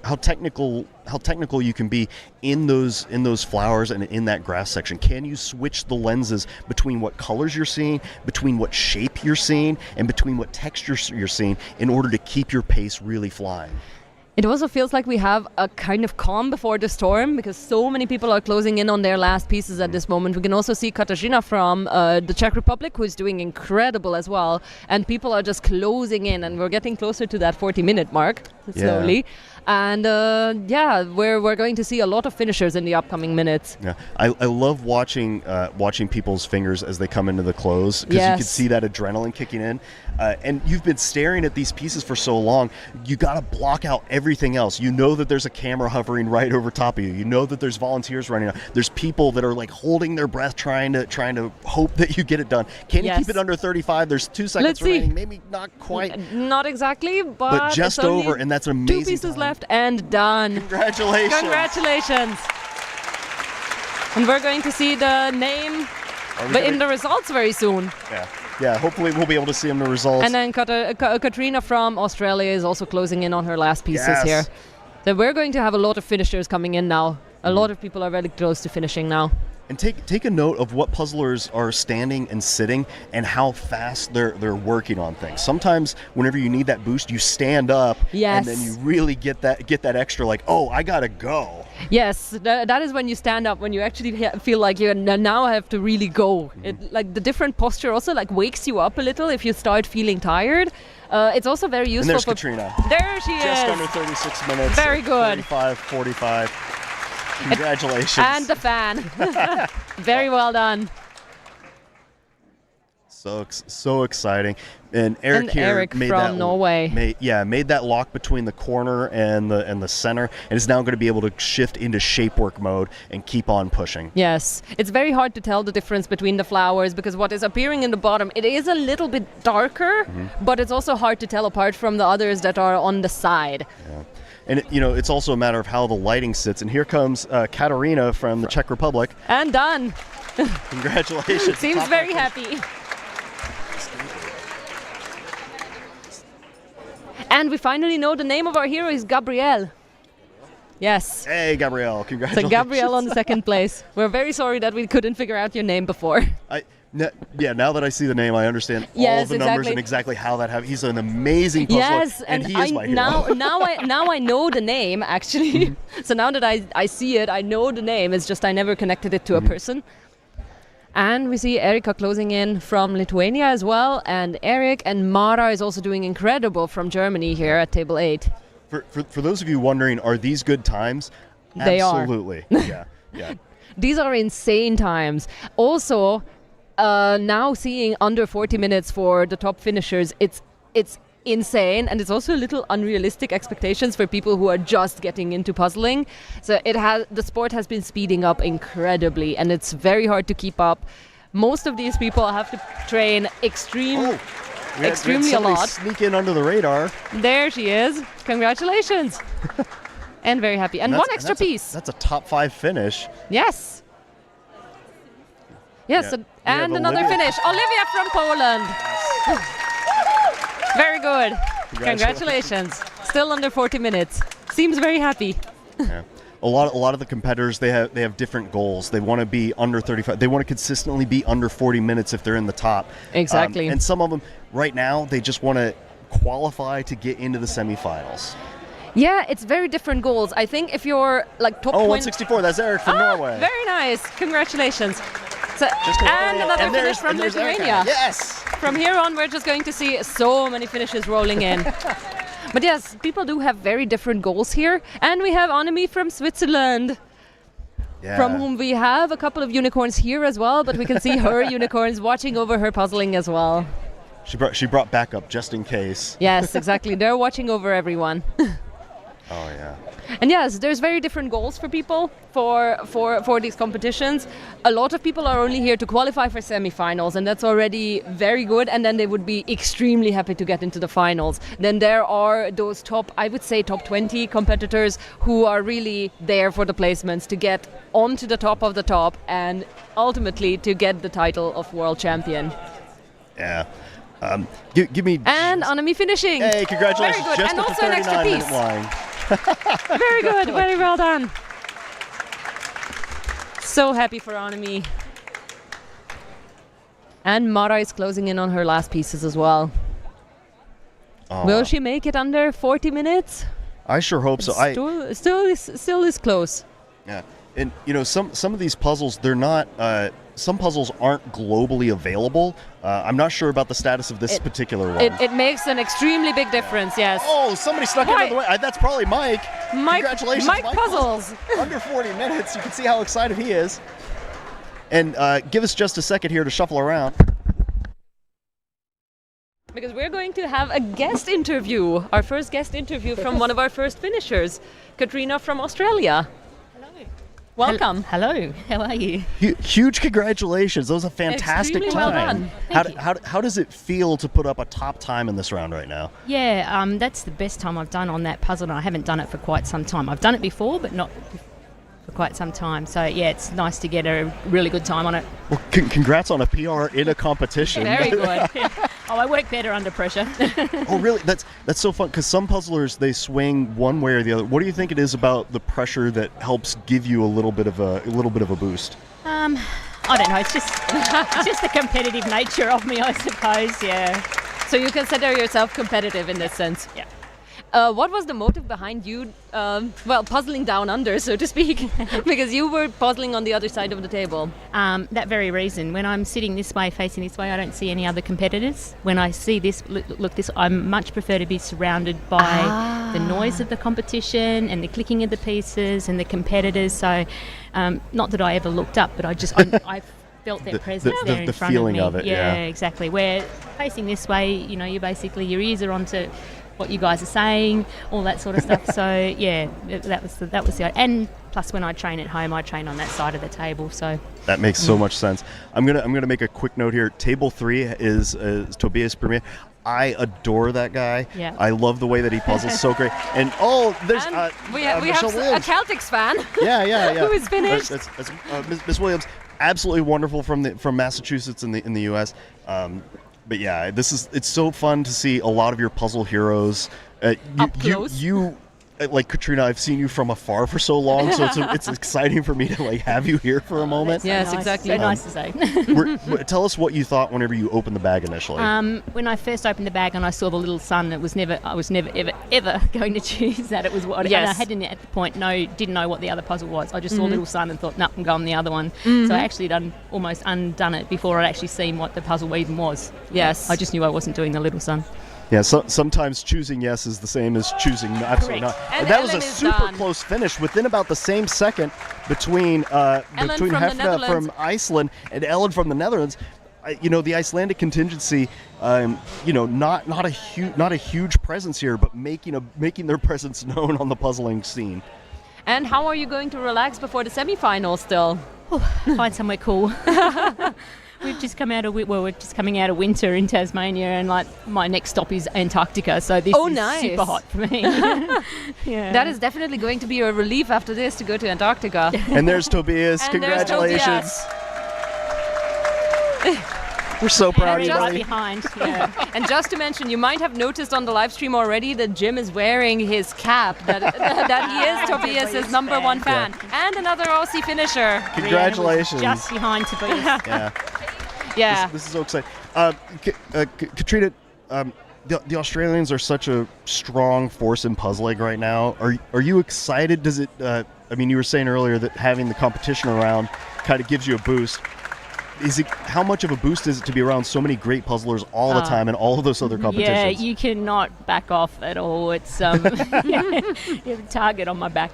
can be in those flowers and in that grass section. Can you switch the lenses between what colors you're seeing, between what shape you're seeing, and between what texture you're seeing in order to keep your pace really flying? It also feels like we have a kind of calm before the storm, because so many people are closing in on their last pieces at this moment. We can also see Katarina from the Czech Republic, who is doing incredible as well. And people are just closing in, and we're getting closer to that 40-minute mark slowly. Yeah. And we're going to see a lot of finishers in the upcoming minutes. Yeah, I love watching people's fingers as they come into the close, because you can see that adrenaline kicking in. And you've been staring at these pieces for so long, you got to block out every everything else. You know that there's a camera hovering right over top of you. You know that there's volunteers running out. There's people that are like holding their breath, trying to hope that you get it done. Can you keep it under 35? There's 2 seconds remaining. Maybe not quite. Not exactly, but just it's only over, and that's an amazing 2 pieces time. left and done. Congratulations. Congratulations. And we're going to see the name in the results very soon. Yeah, hopefully we'll be able to see in the results. And then Katrina from Australia is also closing in on her last pieces here. So we're going to have a lot of finishers coming in now. A lot of people are very close to finishing now. And take a note of what puzzlers are standing and sitting and how fast they're working on things. Sometimes whenever you need that boost, you stand up and then you really get that extra like, oh, I gotta go. Yes, that is when you stand up, when you actually feel like you now have to really go. Like the different posture also like wakes you up a little if you start feeling tired. It's also very useful. And there's Katrina. There she is. Just under 36 minutes. Very good. 35:45. Congratulations. And the fan. Very well done. So exciting. And Eric made from Norway. Made that lock between the corner and the center, and is now going to be able to shift into shapework mode and keep on pushing. Yes, it's very hard to tell the difference between the flowers because what is appearing in the bottom, it is a little bit darker, but it's also hard to tell apart from the others that are on the side. Yeah. And it's also a matter of how the lighting sits. And here comes Katarina from the Czech Republic. And done. Congratulations. Seems very happy. And we finally know the name of our hero is Gabrielle. Yes. Hey, Gabrielle. Congratulations. So Gabrielle on the second place. We're very sorry that we couldn't figure out your name before. Now that I see the name, I understand all of the numbers and exactly how that happened. He's an amazing puzzler, and he is my hero. Now I know the name, actually. So now that I see it, I know the name. It's just I never connected it to a person. And we see Erika closing in from Lithuania as well. And Eric and Mara is also doing incredible from Germany here at table 8. For those of you wondering, are these good times? They Absolutely. Yeah. These are insane times. Also, now seeing under 40 minutes for the top finishers, it's insane, and it's also a little unrealistic expectations for people who are just getting into puzzling. So the sport has been speeding up incredibly, and it's very hard to keep up. Most of these people have to train extremely a lot. Sneak in under the radar. There she is. Congratulations. And very happy. And one extra piece. That's a top 5 finish. Yes. Yes, and another finish. Olivia from Poland. Very good. Congratulations. Still under 40 minutes. Seems very happy. Yeah. A lot of the competitors, they have different goals. They want to be under 35. They want to consistently be under 40 minutes if they're in the top. Exactly. And some of them, right now, they just want to qualify to get into the semifinals. Yeah, it's very different goals. I think if you're like top 20... 164. That's Eric from Norway. Very nice. Congratulations. So, and another finish from Lithuania. Yes. From here on, we're just going to see so many finishes rolling in. But yes, people do have very different goals here. And we have Annemie from Switzerland, from whom we have a couple of unicorns here as well, but we can see her unicorns watching over her puzzling as well. She brought backup just in case. Yes, exactly. They're watching over everyone. Oh, yeah. And yes, there's very different goals for people for these competitions. A lot of people are only here to qualify for semifinals, and that's already very good. And then they would be extremely happy to get into the finals. Then there are those top 20 competitors who are really there for the placements to get onto the top of the top and ultimately to get the title of world champion. Yeah. Give me... And Annemie finishing. Hey, congratulations. Very good. Just and at also the an extra 39-minute piece. line. Very good. Very well done. So happy for Annemie. And Mara is closing in on her last pieces as well. Will she make it under 40 minutes? I sure hope so. Still is close. Yeah. And some of these puzzles, they're not some puzzles aren't globally available. I'm not sure about the status of this particular one. It makes an extremely big difference, yes. Oh, somebody snuck into the way. That's probably Mike. Congratulations, Mike Puzzles. Under 40 minutes. You can see how excited he is. And give us just a second here to shuffle around. Because we're going to have a guest interview, our first guest interview from one of our first finishers, Katrina from Australia. Hello. Welcome. Hello. How are you? Huge congratulations. That was a fantastic Extremely well time. done. How does it feel to put up a top time in this round right now? Yeah, that's the best time I've done on that puzzle, and I haven't done it for quite some time. I've done it before, but not for quite some time. So, yeah, it's nice to get a really good time on it. Well, congrats on a PR in a competition. Very good. Oh, I work better under pressure. Oh, really? That's so fun, because some puzzlers, they swing one way or the other. What do you think it is about the pressure that helps give you a little bit of a boost? I don't know. It's just the competitive nature of me, I suppose. Yeah. So you consider yourself competitive in this sense? Yeah. What was the motive behind you, puzzling down under, so to speak? Because you were puzzling on the other side of the table. That very reason. When I'm sitting this way, facing this way, I don't see any other competitors. When I see this, look this, I much prefer to be surrounded by the noise of the competition and the clicking of the pieces and the competitors. So, not that I ever looked up, but I felt their presence there in front feeling of me. of it, yeah. Exactly. Where facing this way, you basically, your ears are onto what you guys are saying, all that sort of stuff. So yeah, that was the and plus when I train at home, I train on that side of the table. So that makes so much sense. I'm gonna make a quick note here. Table 3 is Tobias Premier. I adore that guy. Yeah. I love the way that he puzzles. So great. And there's we have Michelle a Williams. Celtics fan. Yeah. Who is finished. That's Miss Williams, absolutely wonderful from Massachusetts in the U.S. But yeah, it's so fun to see a lot of your puzzle heroes. Up close. You like Katrina, I've seen you from afar for so long, so it's exciting for me to have you here for a moment. Yes, nice. exactly. So nice to say. Tell us what you thought whenever you opened the bag initially. When I first opened the bag and I saw the little sun, I was never ever going to choose that. It was what yes. And I hadn't at the point didn't know what the other puzzle was. I just saw little sun and thought, I'm going the other one. So I actually almost undone it before I'd actually seen what the puzzle even was. Yes. I just knew I wasn't doing the little sun. Yeah, sometimes choosing yes is the same as choosing absolutely not. And that was Ellen a is super done. close finish within about the same second between from the Hefna Netherlands. from Iceland and Ellen from the Netherlands. The Icelandic contingency, not a huge presence here, but making their presence known on the puzzling scene. And how are you going to relax before the semi-final still? Find somewhere cool. We're just coming out of winter in Tasmania, and my next stop is Antarctica. So this is nice. super hot for me. Yeah. That is definitely going to be a relief after this to go to Antarctica. And there's Tobias. And Congratulations. There's We're so proud of Very you, right buddy. behind. Yeah. And just to mention, you might have noticed on the live stream already that Jim is wearing his cap, that he is Tobias' number one fan. And another Aussie finisher. Congratulations. Just behind Tobias. Yeah. Yeah. This is so exciting. Katrina, the Australians are such a strong force in puzzling right now. Are you excited? Does it? You were saying earlier that having the competition around kind of gives you a boost. How much of a boost is it to be around so many great puzzlers all the time and all of those other competitions? Yeah, you cannot back off at all. It's you have a target on my back.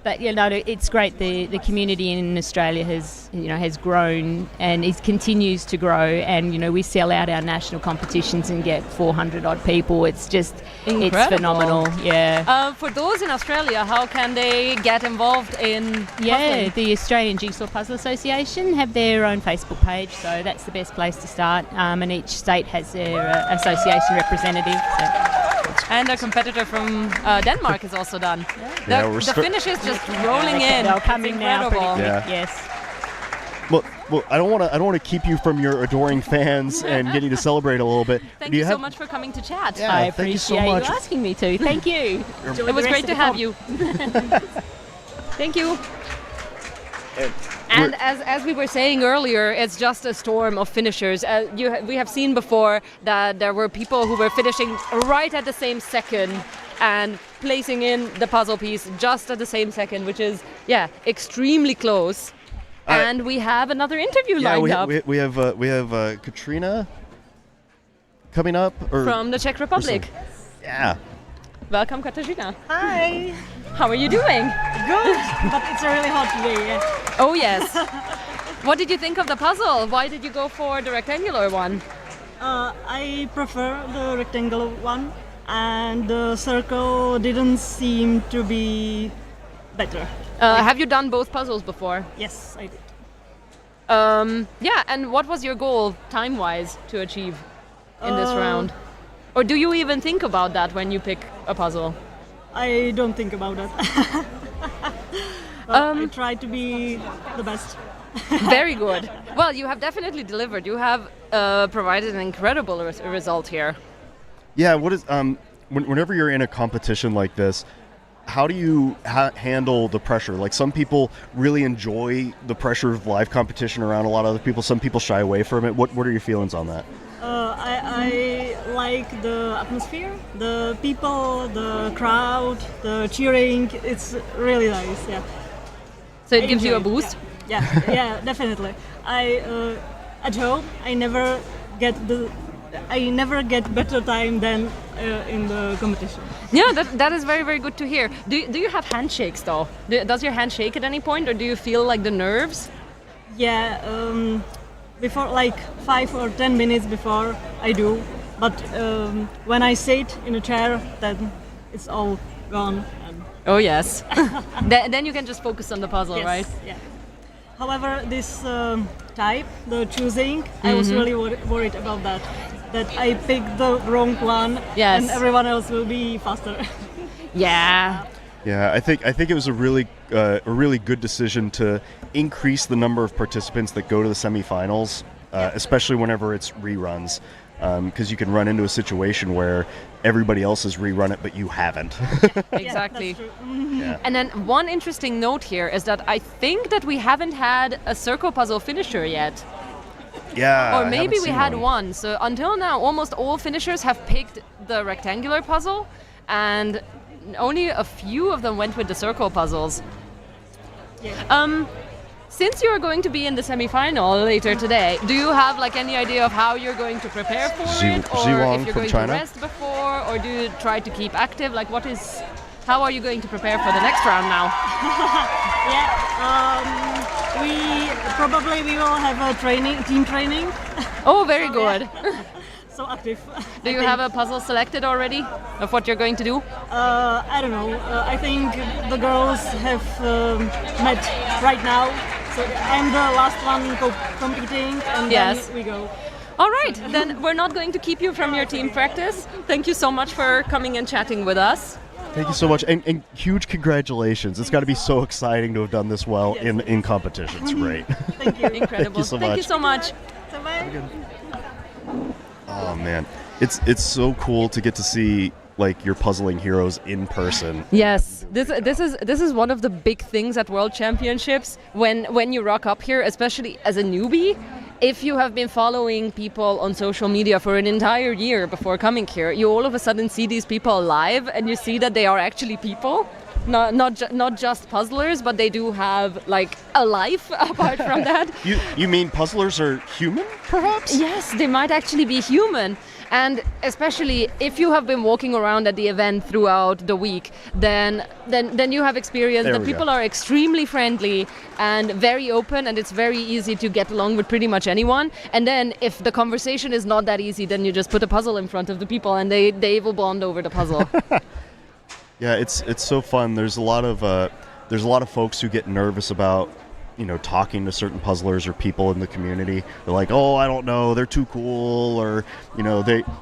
But it's great. The community in Australia has grown and it continues to grow. And we sell out our national competitions and get 400 odd people. It's just Incredible. It's phenomenal. Yeah. For those in Australia, how can they get involved in Yeah, puzzling? the Australian Jigsaw Puzzle Association have their own Facebook page, so that's the best place to start. And each state has their association representative. So. And a competitor from Denmark is also done. Yeah, The finish is just rolling in. They're coming now. Pretty Incredible. quick, Yeah. Yes. Well, I don't want to keep you from your adoring fans and get you to celebrate a little bit. Thank you so much for coming to chat. Yeah, I thank you so appreciate much. you asking me to. Thank you. It was great to have you. Thank you. And as we were saying earlier, it's just a storm of finishers. We have seen before that there were people who were finishing right at the same second and placing in the puzzle piece just at the same second, which is, extremely close. And we have another interview lined up. we have Katrina coming up From the Czech Republic. Yeah. Welcome, Katarina. Hi. How are you doing? Good, but it's really hot today. Oh, yes. What did you think of the puzzle? Why did you go for the rectangular one? I prefer the rectangular one, and the circle didn't seem to be better. Have you done both puzzles before? Yes, I did. Yeah, and what was your goal time-wise to achieve in this round? Or do you even think about that when you pick a puzzle? I don't think about that. I try to be the best. Very good. Well, you have definitely delivered. You have provided an incredible result here. Yeah, what is whenever you're in a competition like this, how do you handle the pressure? Like, some people really enjoy the pressure of live competition around a lot of other people. Some people shy away from it. What are your feelings on that? I like the atmosphere, the people, the crowd, the cheering. It's really nice. Yeah. So it I gives you a enjoy it, boost? Yeah, definitely. At home, I never get better time than in the competition. Yeah, that is very, very good to hear. Do you have handshakes though? Does your hand shake at any point, or do you feel like the nerves? Yeah, before, like 5 or 10 minutes before, I do. But when I sit in a chair, then it's all gone. Oh yes. Then you can just focus on the puzzle, Yes, right? yeah. However, this type, the choosing, I was really worried about that. That I picked the wrong one, Yes. and everyone else will be faster. Yeah. Yeah, I think it was a really good decision to increase the number of participants that go to the semifinals, especially whenever it's reruns, because you can run into a situation where everybody else has rerun it, but you haven't. Exactly. Yeah, that's true. Yeah. And then one interesting note here is that I think that we haven't had a circle puzzle finisher yet. Yeah. Or I maybe haven't we seen had one. So until now, almost all finishers have picked the rectangular puzzle, and only a few of them went with the circle puzzles. Yeah. Since you are going to be in the semi-final later today, do you have like any idea of how you're going to prepare for it, or Zhiwang if you're from going China? to rest before, or do you try to keep active? Like, how are you going to prepare for the next round now? Yeah. We will have a team training. Oh, very So, good. yeah. So active. Do you have a puzzle selected already of what you're going to do? I don't know. I think the girls have met right now. So I'm the last one competing, and Yes. then we go. All right, then we're not going to keep you from your team practice. Thank you so much for coming and chatting with us. Thank you so much, and huge congratulations. It's got to be so exciting to have done this well in competition. It's great. Thank you. Incredible. Thank you so much. Thank you so much. So bye. Oh man, it's so cool to get to see like your puzzling heroes in person. Yes, this is one of the big things at World Championships when you rock up here, especially as a newbie. If you have been following people on social media for an entire year before coming here, you all of a sudden see these people live, and you see that they are actually people, not just puzzlers, but they do have like a life apart from that. You mean puzzlers are human, perhaps? Yes, they might actually be human. And especially if you have been walking around at the event throughout the week, then you have experienced There that we people go. are extremely friendly and very open, and it's very easy to get along with pretty much anyone. And then if the conversation is not that easy, then you just put a puzzle in front of the people and they will bond over the puzzle. Yeah, it's so fun. There's a lot of folks who get nervous about, talking to certain puzzlers or people in the community. They're like, oh, I don't know, they're too cool, or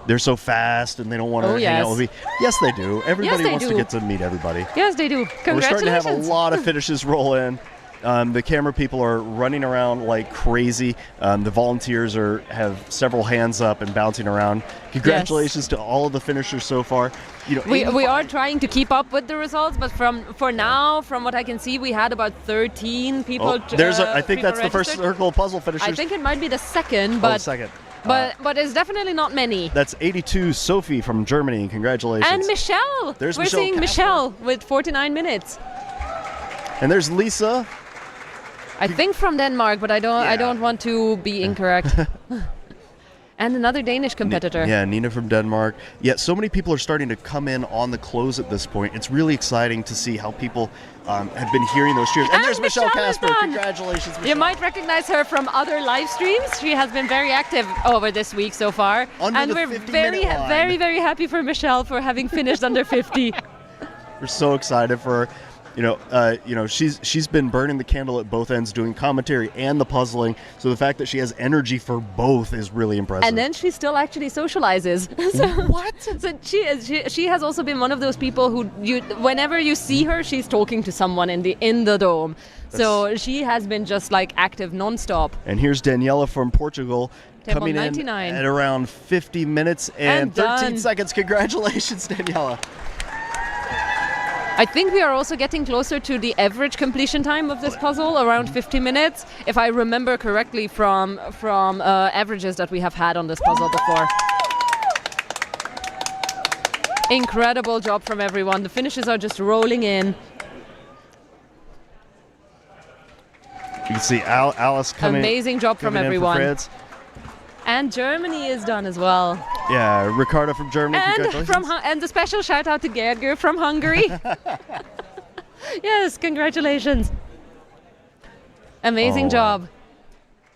they're so fast and they don't want to Oh, hang yes. out with me. Yes, they do. Everybody they wants do. to get to meet everybody. Yes, they do. We're starting to Congratulations. have a lot of finishes roll in. The camera people are running around like crazy. The volunteers have several hands up and bouncing around. Congratulations to all of the finishers so far. We are trying to keep up with the results, but from what I can see, we had about 13 people. I think that's the first registered. circle of puzzle finishers. I think it might be the second, the but second. but it's definitely not many. That's 82 Sophie from Germany. Congratulations. And Michelle. There's We're Michelle seeing Kaplan. Michelle with 49 minutes. And there's Lisa. I think from Denmark, but I don't want to be incorrect. And another Danish competitor. Yeah, Nina from Denmark. Yeah, so many people are starting to come in on the close at this point. It's really exciting to see how people have been hearing those cheers. And there's Michelle Michelle is Casper. done. Congratulations, Michelle. You might recognize her from other live streams. She has been very active over this week so far. Under and the we're 50-minute line. very, very happy for Michelle for having finished under 50. We're so excited for her. She's been burning the candle at both ends, doing commentary and the puzzling. So the fact that she has energy for both is really impressive. And then she still actually socializes. What? So she has also been one of those people who whenever you see her, she's talking to someone in the dome. So she has been just like active nonstop. And here's Daniela from Portugal Table coming 99. in at around 50 minutes and 13 done. seconds. Congratulations, Daniela. I think we are also getting closer to the average completion time of this puzzle, around 50 minutes, if I remember correctly from averages that we have had on this puzzle before. Incredible job from everyone. The finishes are just rolling in. You can see Alice coming. Amazing job from coming in for everyone. France. And Germany is done as well. Yeah, Ricardo from Germany. And Congratulations. and a special shout out to Gerger from Hungary. Yes, congratulations. Amazing job.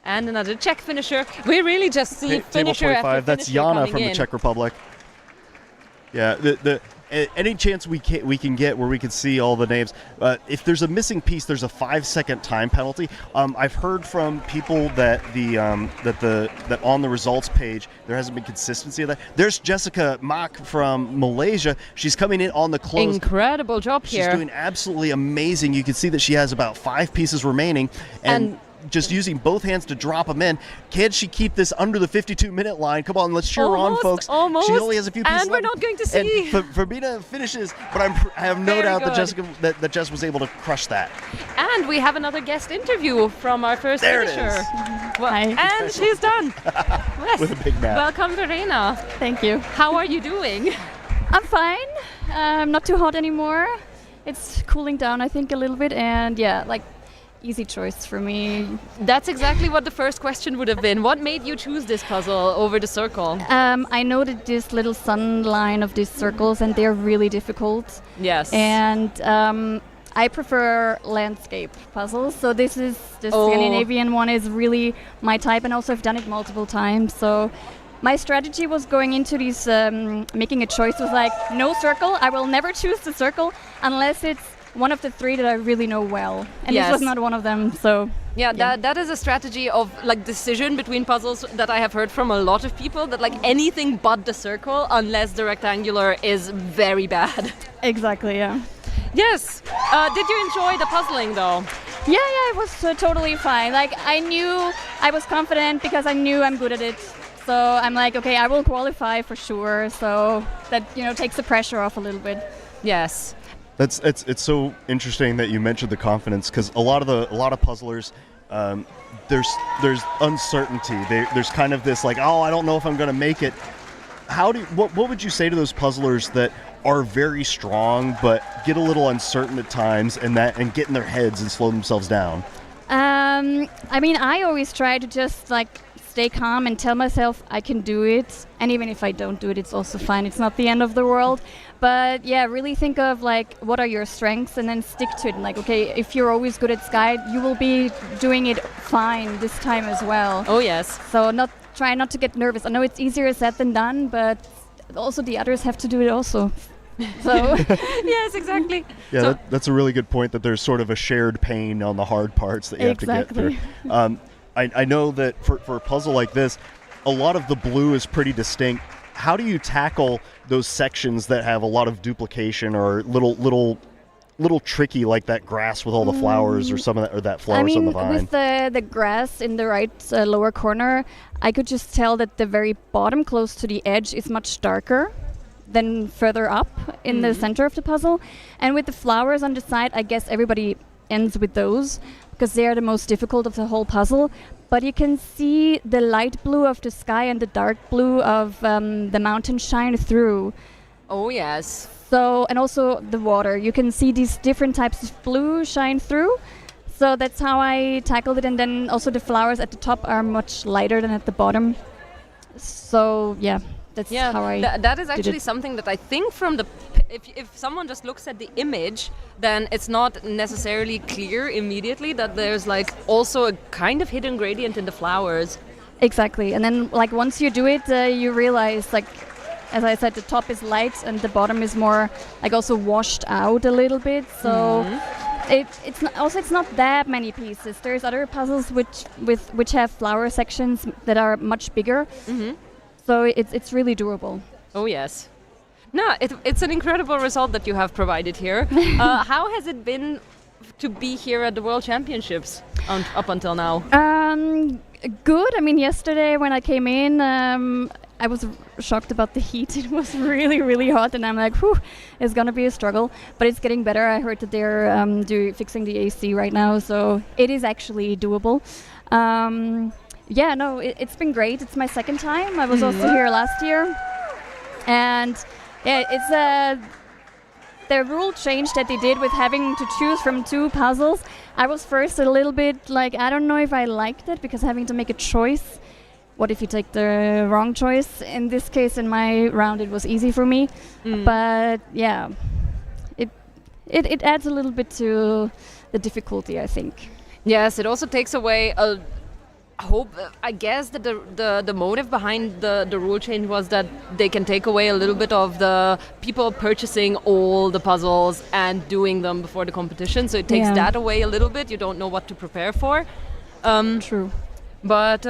And another Czech finisher. We really just see Table finisher 25. after That's finisher Jana coming from the in. Czech Republic. Yeah, any chance we can get where we can see all the names. If there's a missing piece, there's a 5-second time penalty. I've heard from people that that on the results page there hasn't been consistency of that. There's Jessica Mak from Malaysia. She's coming in on the close. Incredible job She's here. doing absolutely amazing. You can see that she has about 5 pieces remaining, and just using both hands to drop them in. Can she keep this under the 52-minute line? Come on, let's cheer her on, folks. Almost. She only has a few pieces And we're left. not going to see. And Verena finishes, but I have no Very doubt that good. Jess was able to crush that. And we have another guest interview from our first There it finisher. is. Well, Hi. and she's done. Yes. With a big map. Welcome, Verena. Thank you. How are you doing? I'm fine. Not too hot anymore. It's cooling down, I think, a little bit, and yeah, like easy choice for me. That's exactly what the first question would have been. What made you choose this puzzle over the circle? I noted this little sun line of these circles, and they're really difficult. Yes. And I prefer landscape puzzles, so the Scandinavian one is really my type, and also I've done it multiple times. So my strategy was going into these, making a choice was like, no circle. I will never choose the circle unless it's one of the 3 that I really know well, and Yes. this was not one of them. So Yeah, that is a strategy of like decision between puzzles that I have heard from a lot of people, that like anything but the circle, unless the rectangular, is very bad. exactly, yeah. Yes. Did you enjoy the puzzling though? Yeah, it was totally fine. Like I knew I was confident because I knew I'm good at it. So I'm like, okay, I will qualify for sure. So that takes the pressure off a little bit. Yes. It's so interesting that you mentioned the confidence, because a lot of puzzlers, there's uncertainty. There's kind of this like, oh, I don't know if I'm going to make it. What would you say to those puzzlers that are very strong but get a little uncertain at times and get in their heads and slow themselves down? I mean, I always try to just like stay calm and tell myself I can do it, and even if I don't do it, it's also fine. It's not the end of the world. But yeah, really think of like what are your strengths and then stick to it. Like, okay, if you're always good at Sky, you will be doing it fine this time as well. Oh yes. So try not to get nervous. I know it's easier said than done, but also the others have to do it also. So Yes, exactly. Yeah, So- that's a really good point, that there's sort of a shared pain on the hard parts that you have to get through. I know that for a puzzle like this, a lot of the blue is pretty distinct. How do you tackle those sections that have a lot of duplication or little tricky, like that grass with all the flowers or some of that, or that flowers on the vine? With the grass in the right lower corner, I could just tell that the very bottom close to the edge is much darker than further up in the center of the puzzle. And with the flowers on the side, I guess everybody ends with those because they are the most difficult of the whole puzzle. But you can see the light blue of the sky and the dark blue of the mountain shine through. Oh yes. So, and also the water. You can see these different types of blue shine through. So that's how I tackled it. And then also the flowers at the top are much lighter than at the bottom. So yeah, that's how I that is did actually it. something that I think from the if someone just looks at the image, then it's not necessarily clear immediately that there's like also a kind of hidden gradient in the flowers. Exactly, and then like once you do it, you realize like, as I said, the top is light and the bottom is more like also washed out a little bit. So it's not that many pieces. There's other puzzles which have flower sections that are much bigger. So it's really doable. Oh yes. No, it's an incredible result that you have provided here. How has it been to be here at the World Championships up until now? Good. I mean, yesterday when I came in, I was shocked about the heat. It was really, really hot, and I'm like, whew, it's gonna be a struggle. But it's getting better. I heard that they're fixing the AC right now, so it is actually doable. Yeah, no, it's been great. It's my second time. I was also here last year, and yeah, it's the rule change that they did with having to choose from two puzzles. I was first a little bit like, I don't know if I liked it, because having to make a choice. What if you take the wrong choice? In this case, in my round, it was easy for me. But yeah, it adds a little bit to the difficulty, I think. Yes, it also takes away a hope. I guess that the motive behind the rule change was that they can take away a little bit of the people purchasing all the puzzles and doing them before the competition. So it takes that away a little bit. You don't know what to prepare for. True. But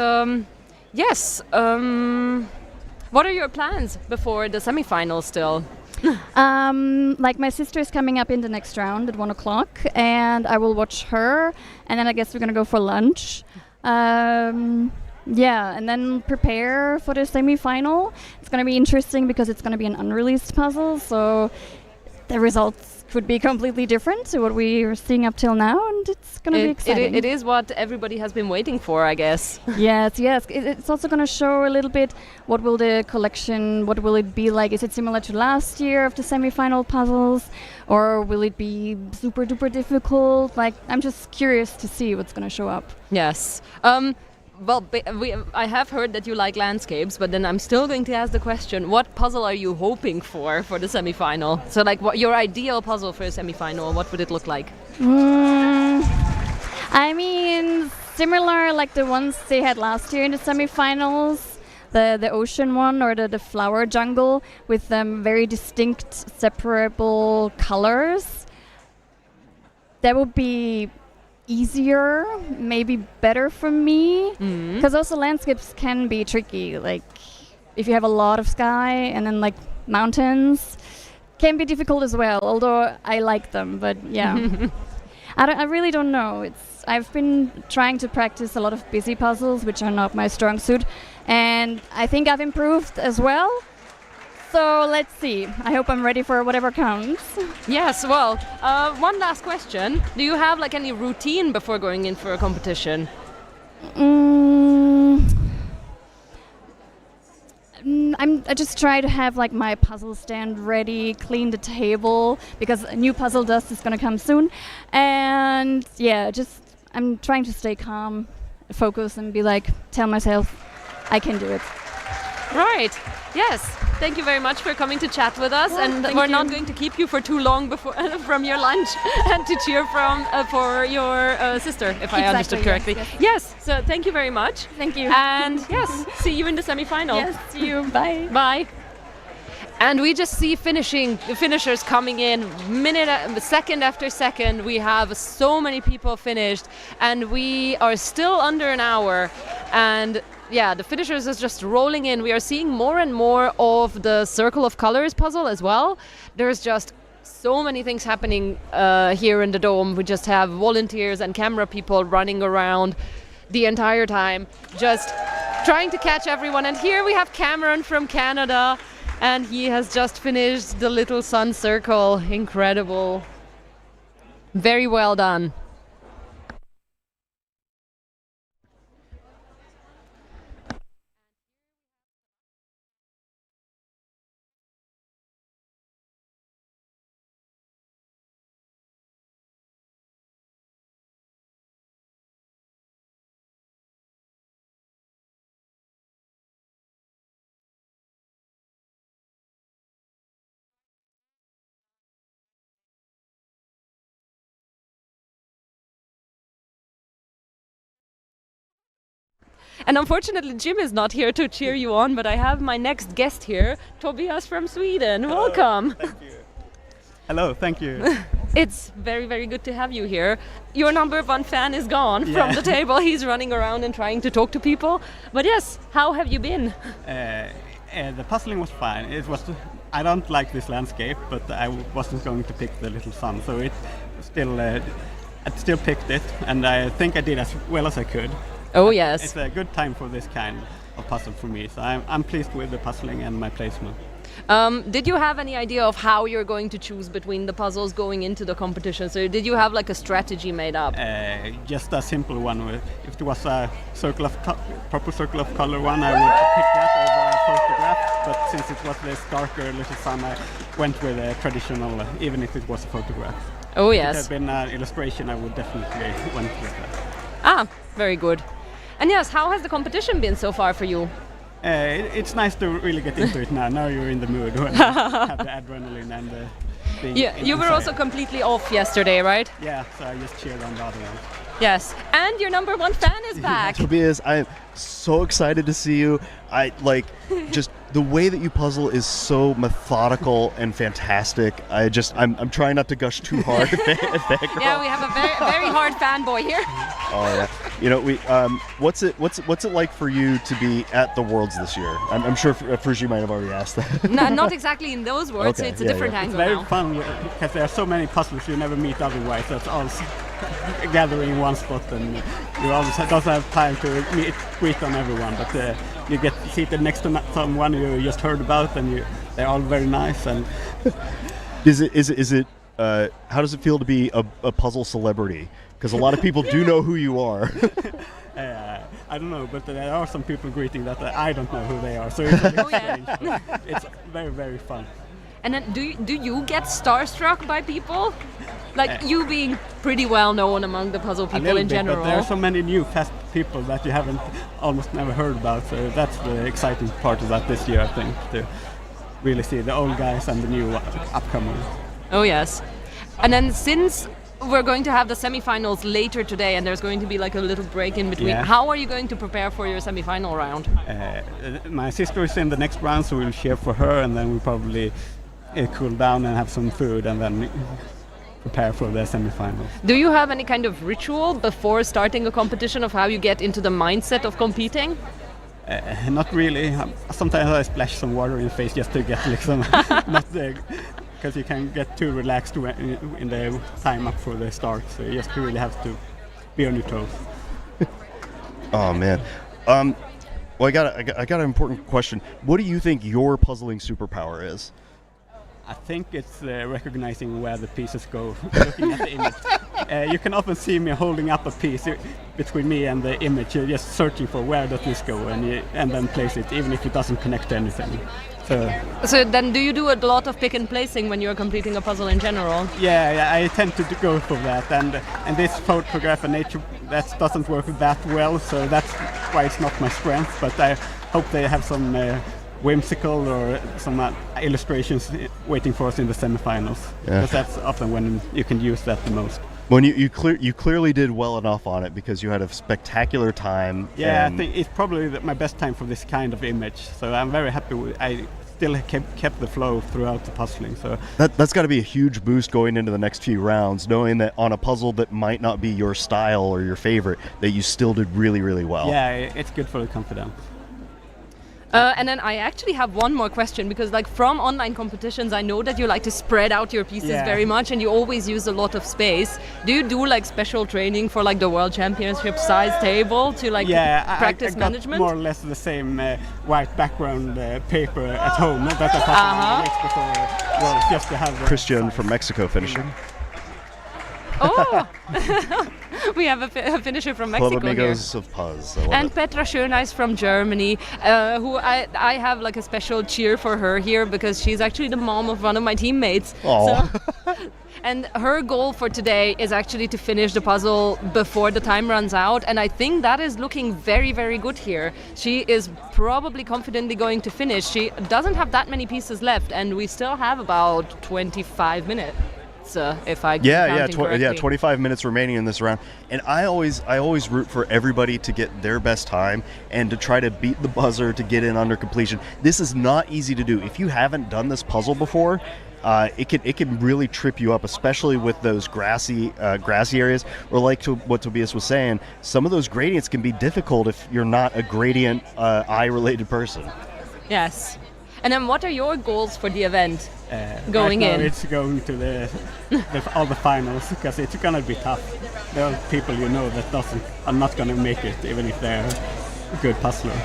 yes. What are your plans before the semifinals still? Like my sister is coming up in the next round at 1 o'clock, and I will watch her, and then I guess we're gonna go for lunch. Yeah, and then prepare for the semi-final. It's going to be interesting because it's going to be an unreleased puzzle, so the results could be completely different to what we are seeing up till now, and it's going to be exciting. It is what everybody has been waiting for, I guess. Yes. It's also going to show a little bit what will the collection, what will it be like? Is it similar to last year of the semi-final puzzles, or will it be super duper difficult? Like, I'm just curious to see what's going to show up. Yes. Well, I have heard that you like landscapes, but then I'm still going to ask the question, what puzzle are you hoping for the semi-final? So, like, what your ideal puzzle for a semi-final, what would it look like? I mean, similar like the ones they had last year in the semi-finals, the ocean one or the flower jungle with very distinct, separable colors. That would be easier, maybe better for me, because also landscapes can be tricky. Like if you have a lot of sky and then like mountains, can be difficult as well. Although I like them, but yeah, I really don't know. I've been trying to practice a lot of busy puzzles, which are not my strong suit, and I think I've improved as well. So let's see. I hope I'm ready for whatever counts. Yes, well, one last question. Do you have like any routine before going in for a competition? I just try to have like my puzzle stand ready, clean the table, because a new puzzle dust is going to come soon. And yeah, I'm trying to stay calm, focus, and be like, tell myself I can do it. Right. Yes. Thank you very much for coming to chat with us, and we're not going to keep you for too long before from your lunch and to cheer for your sister, if I understood correctly. Yes. So thank you very much. Thank you. And yes, see you in the semi-final. Yes. See you. Bye. Bye. And we just see finishers coming in second after second. We have so many people finished, and we are still under an hour. And yeah, the finishers is just rolling in. We are seeing more and more of the Circle of Colors puzzle as well. There's just so many things happening here in the Dome. We just have volunteers and camera people running around the entire time, just trying to catch everyone. And here we have Cameron from Canada, and he has just finished the Little Sun Circle. Incredible. Very well done. And unfortunately, Jim is not here to cheer you on, but I have my next guest here, Tobias from Sweden. Welcome. Thank you. Hello, thank you. It's very, very good to have you here. Your number one fan is gone from the table. He's running around and trying to talk to people. But yes, how have you been? The puzzling was fine. I don't like this landscape, but I wasn't going to pick the little sun, so I still picked it, and I think I did as well as I could. Oh yes. It's a good time for this kind of puzzle for me, so I'm pleased with the puzzling and my placement. Did you have any idea of how you're going to choose between the puzzles going into the competition? So did you have like a strategy made up? Just a simple one. If there was a proper circle of color one, I would pick that over a photograph. But since it was this darker little sun, I went with a traditional, even if it was a photograph. Oh If yes. it had been an illustration, I would definitely went with that. Ah, very good. And yes, how has the competition been so far for you? It's nice to really get into it now. Now you're in the mood when you have the adrenaline and being You were inside. also completely off yesterday, right? Yeah, so I just cheered on the other ones. Yes. And your number one fan is back. Tobias, I'm so excited to see you. I like just the way that you puzzle is so methodical and fantastic. I'm trying not to gush too hard at that girl. Yeah, we have a very hard fanboy here. Oh yeah. You know, what's it like for you to be at the Worlds this year? I'm sure first you might have already asked that. No, not exactly in those words. Okay, It's a yeah, different yeah. It's angle very now. fun because there are so many puzzles you never meet otherwise. That's all gathering in one spot, and you always don't have time to greet on everyone. But you get seated next to someone you just heard about, and they're all very nice. And Is it? How does it feel to be a puzzle celebrity? Because a lot of people do know who you are. I don't know, but there are some people greeting that I don't know who they are. So it's a bit Oh, yeah. strange. But it's very, very fun. And then do you get starstruck by people? Like you being pretty well known among the puzzle A people little in bit, general. but there are so many new fast people that you haven't almost never heard about. So that's the exciting part of that this year, I think, to really see the old guys and the new upcomers. Oh yes. And then since we're going to have the semifinals later today, and there's going to be like a little break in between. Yeah. How are you going to prepare for your semifinal round? My sister is in the next round, so we'll cheer for her, and then we'll probably cool down and have some food, and then prepare for the semifinals. Do you have any kind of ritual before starting a competition of how you get into the mindset of competing? Not really. Sometimes I splash some water in the face just to get like some, not because you can get too relaxed in the time up for the start. So you just really have to be on your toes. Oh man. Well, I got an important question. What do you think your puzzling superpower is? I think it's recognizing where the pieces go, looking at the image. You can often see me holding up a piece between me and the image. You're just searching for where does this go, and then place it, even if it doesn't connect to anything. So then do you do a lot of pick and placing when you're completing a puzzle in general? Yeah, I tend to go for that, and this photograph and nature, that doesn't work that well, so that's why it's not my strength, but I hope they have some whimsical or some illustrations waiting for us in the semifinals, because that's often when you can use that the most. When you clearly did well enough on it because you had a spectacular time. Yeah, I think it's probably my best time for this kind of image, so I'm very happy with I still kept the flow throughout the puzzling. So that's got to be a huge boost going into the next few rounds, knowing that on a puzzle that might not be your style or your favorite, that you still did really, really well. yeah, it's good for the confidence. And then I actually have one more question, because like from online competitions, I know that you like to spread out your pieces very much, and you always use a lot of space. Do you do like special training for like the World Championship size table to like practice I got management? more or less the same white background paper at home that I passed weeks before Worlds, just to have Christian from Mexico finishing. Oh, we have a finisher from Mexico Club Amigos here. of Puzz. I love And it. Petra Schöneis from Germany, who I have like a special cheer for her here, because she's actually the mom of one of my teammates. Aw. So, and her goal for today is actually to finish the puzzle before the time runs out, and I think that is looking very, very good here. She is probably confidently going to finish. She doesn't have that many pieces left, and we still have about 25 minutes. minutes, if I counting correctly. 25 minutes remaining in this round. And I always root for everybody to get their best time and to try to beat the buzzer to get in under completion. This is not easy to do. If you haven't done this puzzle before, it can really trip you up, especially with those grassy areas. Or like what Tobias was saying, some of those gradients can be difficult if you're not a gradient eye-related person. Yes. And then what are your goals for the event right now it's going to all the finals, because it's going to be tough. There are people that are not going to make it, even if they're good puzzlers.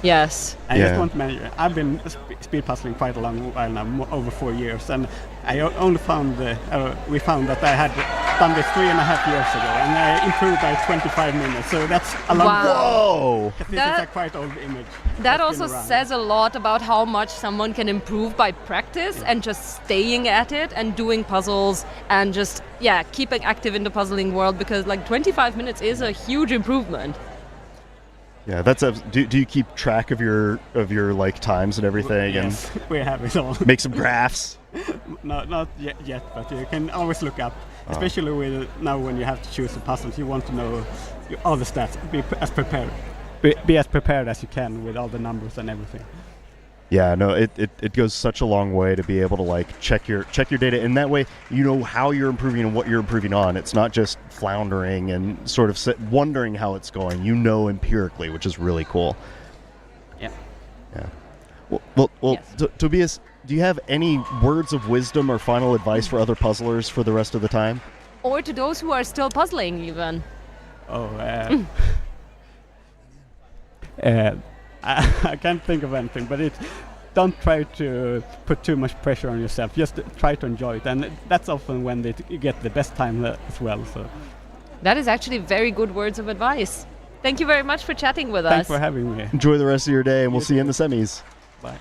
Yes. I just want to mention, I've been speed puzzling quite a long while now, over 4 years, and I only found we found that I had done this 3.5 years ago, and I improved by 25 minutes. So that's a long. Whoa! This is a quite old image. That also says a lot about how much someone can improve by practice and just staying at it and doing puzzles and just keeping active in the puzzling world, because like 25 minutes is a huge improvement. Yeah, that's do you keep track of your like times and everything? Yes, we have it all. Make some graphs. Not yet, but you can always look up, especially with now when you have to choose the puzzles. You want to know all the stats. Be as prepared as you can with all the numbers and everything. Yeah, no, it goes such a long way to be able to like check your data, and that way you know how you're improving and what you're improving on. It's not just floundering and sort of wondering how it's going. You know empirically, which is really cool. Yeah. Well, yes. Tobias, do you have any words of wisdom or final advice for other puzzlers for the rest of the time? Or to those who are still puzzling, even. I can't think of anything, but don't try to put too much pressure on yourself. Just try to enjoy it, and that's often when you get the best time as well. So that is actually very good words of advice. Thank you very much for chatting with us. Thanks for having me. Enjoy the rest of your day, and we'll see you in the semis. Bye.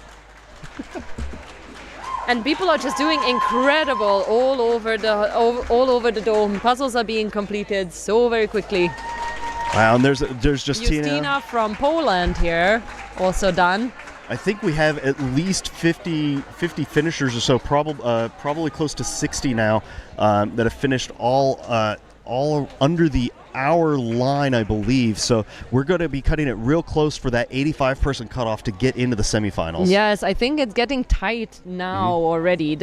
And people are just doing incredible all over the dome. Puzzles are being completed so very quickly. Wow, and there's Justina. Justina from Poland here, also done. I think we have at least 50 finishers or so, probably close to 60 now, that have finished all under the hour line, I believe. So we're going to be cutting it real close for that 85-person cutoff to get into the semifinals. Yes, I think it's getting tight now already.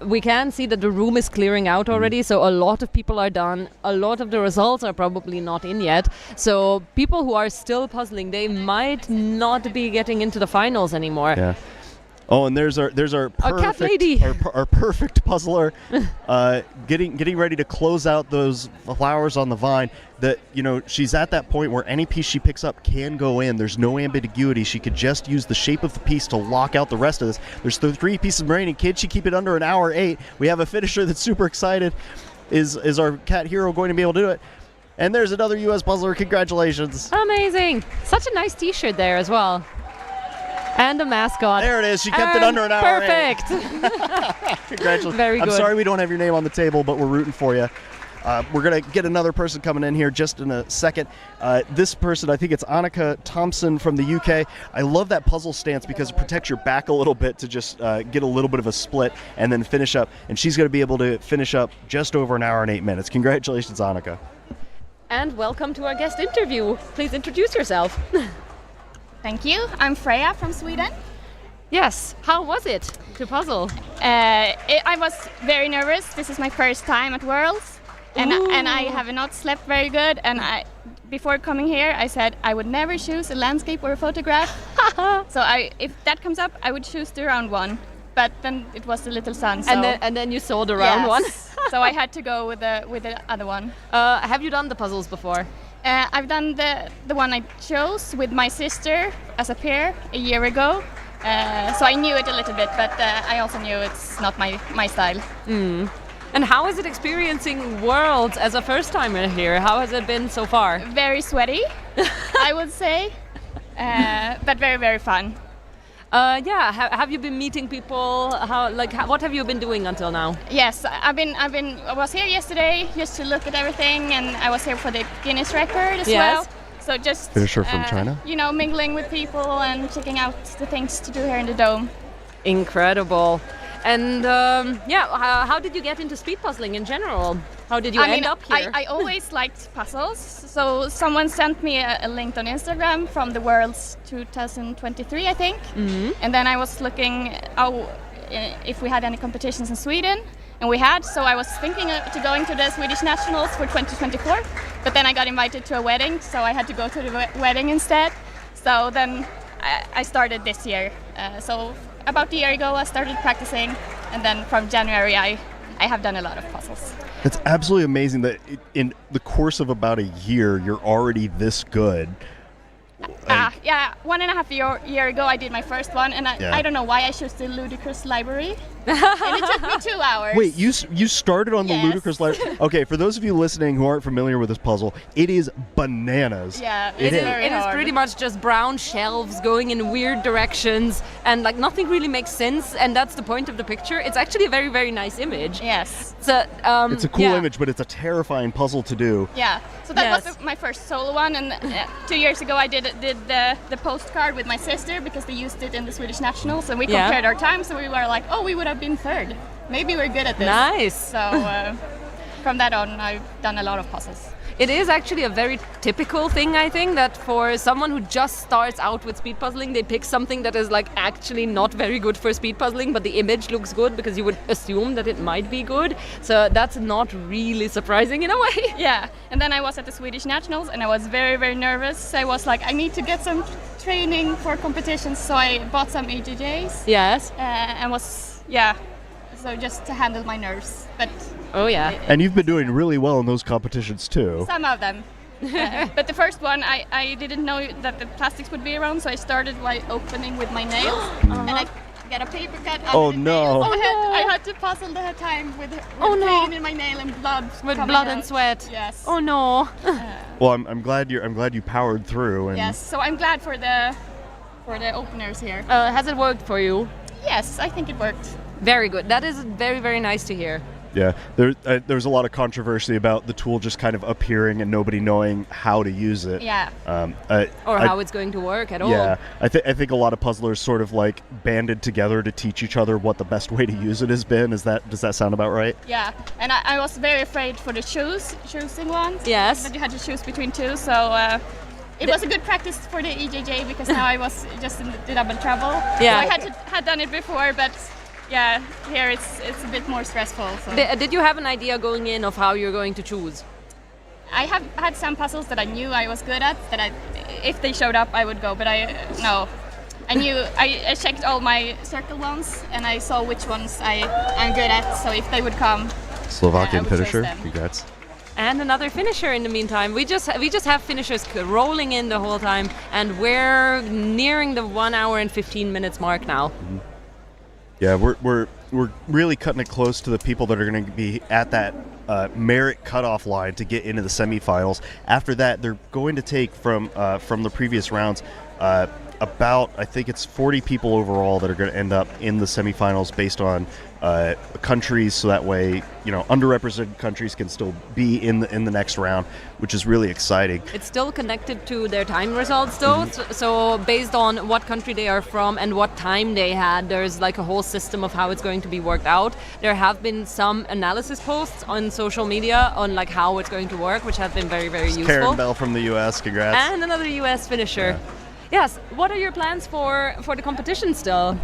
We can see that the room is clearing out already, so a lot of people are done. A lot of the results are probably not in yet. So people who are still puzzling, they might not be getting into the finals anymore. Yeah. Oh, and there's our perfect cat lady. our perfect puzzler, getting ready to close out those flowers on the vine. That she's at that point where any piece she picks up can go in. There's no ambiguity. She could just use the shape of the piece to lock out the rest of this. There's the 3 pieces remaining. Can she keep it under an hour 8? We have a finisher that's super excited. Is our cat hero going to be able to do it? And there's another U.S. puzzler. Congratulations! Amazing! Such a nice T-shirt there as well. And a mascot. There it is. She kept it under an hour. Perfect. Congratulations. Very good. I'm sorry we don't have your name on the table, but we're rooting for you. We're going to get another person coming in here just in a second. This person, I think it's Annika Thompson from the UK. I love that puzzle stance because it protects your back a little bit to just get a little bit of a split and then finish up. And she's going to be able to finish up just over an hour and 8 minutes. Congratulations, Annika. And welcome to our guest interview. Please introduce yourself. Thank you. I'm Freya from Sweden. Yes. How was it to puzzle? I was very nervous. This is my first time at Worlds, and I have not slept very good. And before coming here, I said I would never choose a landscape or a photograph. So if that comes up, I would choose the round one. But then it was the little sun. So and then you saw the round one. So I had to go with the other one. Have you done the puzzles before? I've done the one I chose with my sister as a pair a year ago. So I knew it a little bit, but I also knew it's not my style. And how is it experiencing Worlds as a first-timer here? How has it been so far? Very sweaty, I would say, but very, very fun. Have you been meeting people? What have you been doing until now? Yes, I was here yesterday just to look at everything, and I was here for the Guinness record as well. So just finisher from China. Mingling with people and checking out the things to do here in the dome. Incredible. And how did you get into speed puzzling in general? How did you end up here? I always liked puzzles. So someone sent me a link on Instagram from the Worlds 2023, I think. And then I was looking if we had any competitions in Sweden. And we had, so I was thinking to going to the Swedish Nationals for 2024. But then I got invited to a wedding, so I had to go to the wedding instead. So then I started this year. So about a year ago, I started practicing, and then from January, I have done a lot of puzzles. It's absolutely amazing that in the course of about a year, you're already this good. Yeah, 1.5 year ago, I did my first one, and I don't know why I chose the Ludicrous Library. And it took me 2 hours. Wait, you started on the Ludicrous Library? Okay, for those of you listening who aren't familiar with this puzzle, it is bananas. Yeah, it is pretty much just brown shelves going in weird directions, and like nothing really makes sense, and that's the point of the picture. It's actually a very, very nice image. Yes. So, it's a cool image, but it's a terrifying puzzle to do. Yeah, so that was my first solo one, and 2 years ago I did the postcard with my sister because they used it in the Swedish Nationals, and we compared our times, so we were like, oh, we would have been third. Maybe we're good at this. Nice. So from that on, I've done a lot of puzzles. It is actually a very typical thing, I think, that for someone who just starts out with speed puzzling, they pick something that is like actually not very good for speed puzzling, but the image looks good because you would assume that it might be good. So that's not really surprising in a way. Yeah, and then I was at the Swedish Nationals and I was very, very nervous. I was like, I need to get some training for competitions, so I bought some EJJs. Yes. And so just to handle my nerves. But and you've been doing really well in those competitions too. Some of them. But the first one, I didn't know that the plastics would be around, so I started by opening with my nails, and I got a paper cut. Oh no! I had to puzzle the whole time with pain in my nail and blood. With blood and sweat. Yes. Oh no! Well, I'm glad you powered through. And yes. So I'm glad for the openers here. Has it worked for you? Yes, I think it worked. Very good. That is very, very nice to hear. Yeah, there's a lot of controversy about the tool just kind of appearing and nobody knowing how to use it. Yeah. Or how it's going to work at all. Yeah, I think a lot of puzzlers sort of like banded together to teach each other what the best way to use it has been. Does that sound about right? Yeah, and I was very afraid for the choosing ones. Yes. That you had to choose between two, so it was a good practice for the EJJ because now I was just in the double trouble. Yeah. So I had done it before, but yeah, here it's a bit more stressful. So. Did you have an idea going in of how you're going to choose? I have had some puzzles that I knew I was good at, that if they showed up I would go, but I checked all my circle ones and I saw which ones I'm good at, so if they would come, Slovakian I would finisher, choose them. congrats. And another finisher in the meantime. We just have finishers rolling in the whole time, and we're nearing the 1 hour and 15 minutes mark now. Mm-hmm. Yeah, we're really cutting it close to the people that are going to be at that merit cutoff line to get into the semifinals. After that, they're going to take from the previous rounds about, I think it's 40 people overall that are going to end up in the semifinals based on countries, so that way, underrepresented countries can still be in the next round, which is really exciting. It's still connected to their time results though, so based on what country they are from and what time they had, there's like a whole system of how it's going to be worked out. There have been some analysis posts on social media on like how it's going to work, which have been very, very useful. Karen Bell from the US, congrats. And another US finisher. Yeah. Yes, what are your plans for the competition still?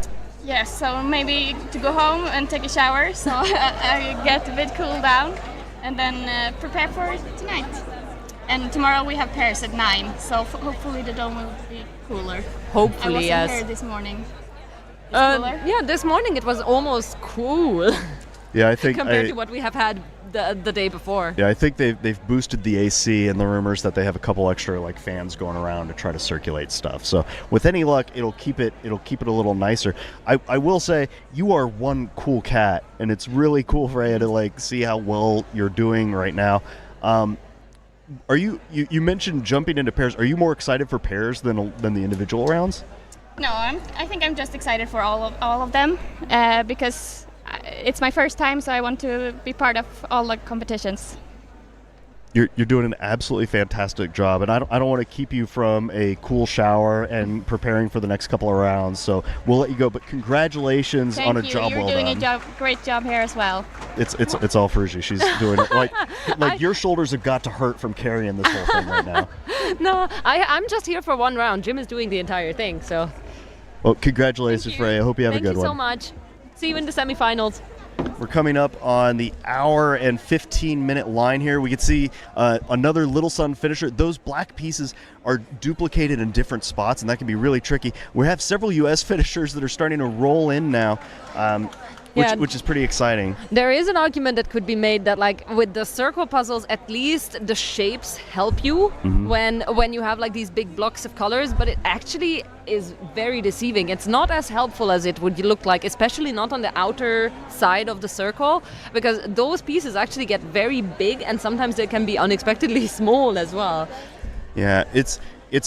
Yes, so maybe to go home and take a shower, so I get a bit cooled down, and then prepare for tonight. And tomorrow we have pairs at 9, so hopefully the dome will be cooler. Hopefully, I yes. wasn't here this morning. Cooler? Yeah, this morning it was almost cool. Yeah, I think compared to what we have had the day before. Yeah, I think they've boosted the AC, and the rumors that they have a couple extra like fans going around to try to circulate stuff. So with any luck, it'll keep it a little nicer. I will say you are one cool cat, and it's really cool for you to like see how well you're doing right now. Are you mentioned jumping into pairs? Are you more excited for pairs than the individual rounds? No, I think I'm just excited for all of them because it's my first time, so I want to be part of all the competitions. You're doing an absolutely fantastic job, and I don't want to keep you from a cool shower and preparing for the next couple of rounds. So we'll let you go. But congratulations on a job well done. You're doing a great job here as well. It's all Fruji. She's doing it like your shoulders have got to hurt from carrying this whole thing right now. No, I'm just here for one round. Jim is doing the entire thing. So. Well, congratulations, Freya. I hope you have a good one. Thank you so much. See you in the semifinals. We're coming up on the hour and 15-minute line here. We can see another Little Sun finisher. Those black pieces are duplicated in different spots, and that can be really tricky. We have several U.S. finishers that are starting to roll in now, which is pretty exciting. There is an argument that could be made that, like, with the circle puzzles, at least the shapes help you when you have like these big blocks of colors, but it actually is very deceiving. It's not as helpful as it would look like, especially not on the outer side of the circle, because those pieces actually get very big, and sometimes they can be unexpectedly small as well. Yeah, it's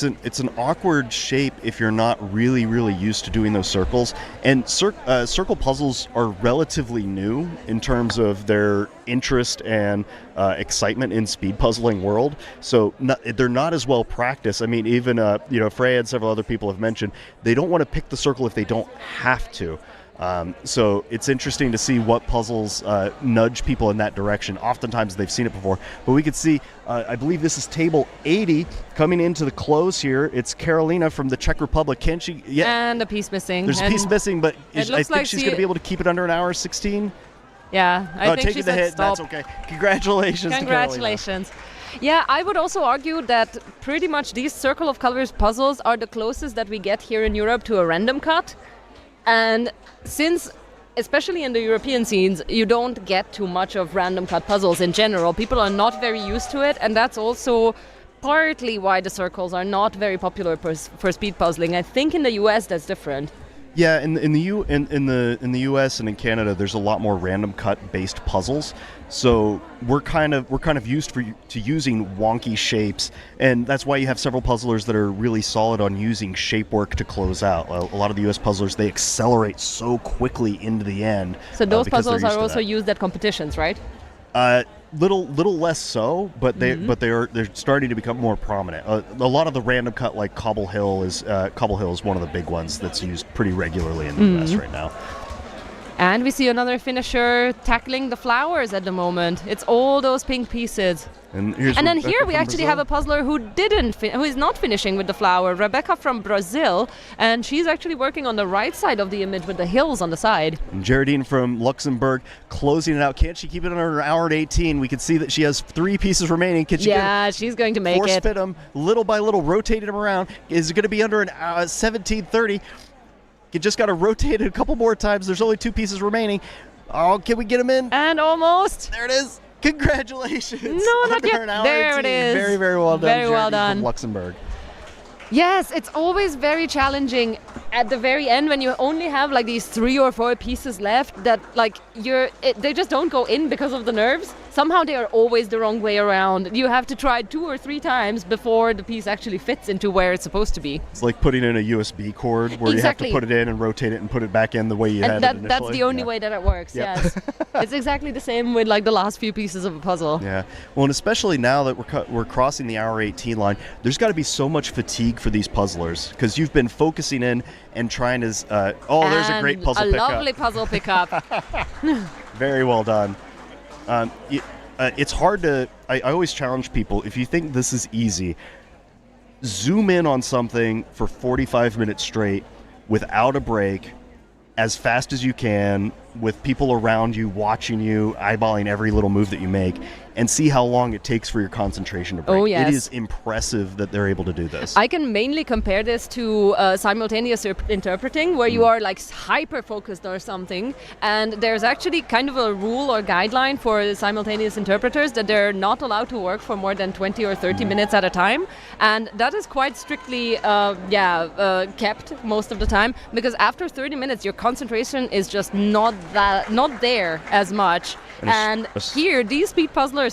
an awkward shape if you're not really used to doing those circles. And circle puzzles are relatively new in terms of their interest and excitement in speed puzzling world. So they're not as well practiced. I mean, even Freya and several other people have mentioned they don't want to pick the circle if they don't have to. So it's interesting to see what puzzles nudge people in that direction. Oftentimes they've seen it before. But we could see, I believe this is table 80 coming into the close here. It's Karolina from the Czech Republic. Can she? Yeah. And a piece missing. There's a piece missing, but I think she's going to be able to keep it under an hour 16. Yeah, I think taking the hit. Stop. That's okay. Congratulations. Congratulations. Yeah, I would also argue that pretty much these circle of colors puzzles are the closest that we get here in Europe to a random cut. And since, especially in the European scenes, you don't get too much of random cut puzzles in general, people are not very used to it, and that's also partly why the circles are not very popular for speed puzzling. I think in the US that's different. Yeah, in the US and in Canada, there's a lot more random cut based puzzles. So we're kind of used to using wonky shapes, and that's why you have several puzzlers that are really solid on using shape work to close out. A lot of the US puzzlers, they accelerate so quickly into the end. So those puzzles are also used at competitions, right? Little less so, but they're starting to become more prominent. A lot of the random cut, like Cobble Hill is one of the big ones that's used pretty regularly in the US right now. And we see another finisher tackling the flowers at the moment. It's all those pink pieces. And then here we actually have a puzzler who is not finishing with the flower, Rebecca from Brazil, and she's actually working on the right side of the image with the hills on the side. And Geraldine from Luxembourg closing it out. Can't she keep it under an hour and 18? We can see that she has 3 pieces remaining. Can she she's going to make force it. Fit them little by little, rotate them around. Is it going to be under an 17:30? You just got to rotate it a couple more times. There's only 2 pieces remaining. Oh, can we get them in? And almost. There it is. Congratulations. No, not yet. There 18. it is. Very, very well done. Very well done. From Luxembourg. Yes, it's always very challenging at the very end when you only have like these 3 or 4 pieces left that like they just don't go in because of the nerves. Somehow they are always the wrong way around. You have to try 2 or 3 times before the piece actually fits into where it's supposed to be. It's like putting in a USB cord where you have to put it in and rotate it and put it back in the way you had it initially. That's the only way that it works, yes. It's exactly the same with like the last few pieces of a puzzle. Yeah, well, and especially now that we're crossing the hour 18 line, there's got to be so much fatigue for these puzzlers because you've been focusing in and trying to... there's a great puzzle pickup. A lovely puzzle pickup. Very well done. It's hard to... I always challenge people, if you think this is easy, zoom in on something for 45 minutes straight without a break, as fast as you can, with people around you watching you, eyeballing every little move that you make, and see how long it takes for your concentration to break. Oh, yes. It is impressive that they're able to do this. I can mainly compare this to simultaneous interpreting, where you are like hyper-focused or something, and there's actually kind of a rule or guideline for simultaneous interpreters that they're not allowed to work for more than 20 or 30 minutes at a time, and that is quite strictly kept most of the time, because after 30 minutes your concentration is just not there as much. And here, these speed puzzlers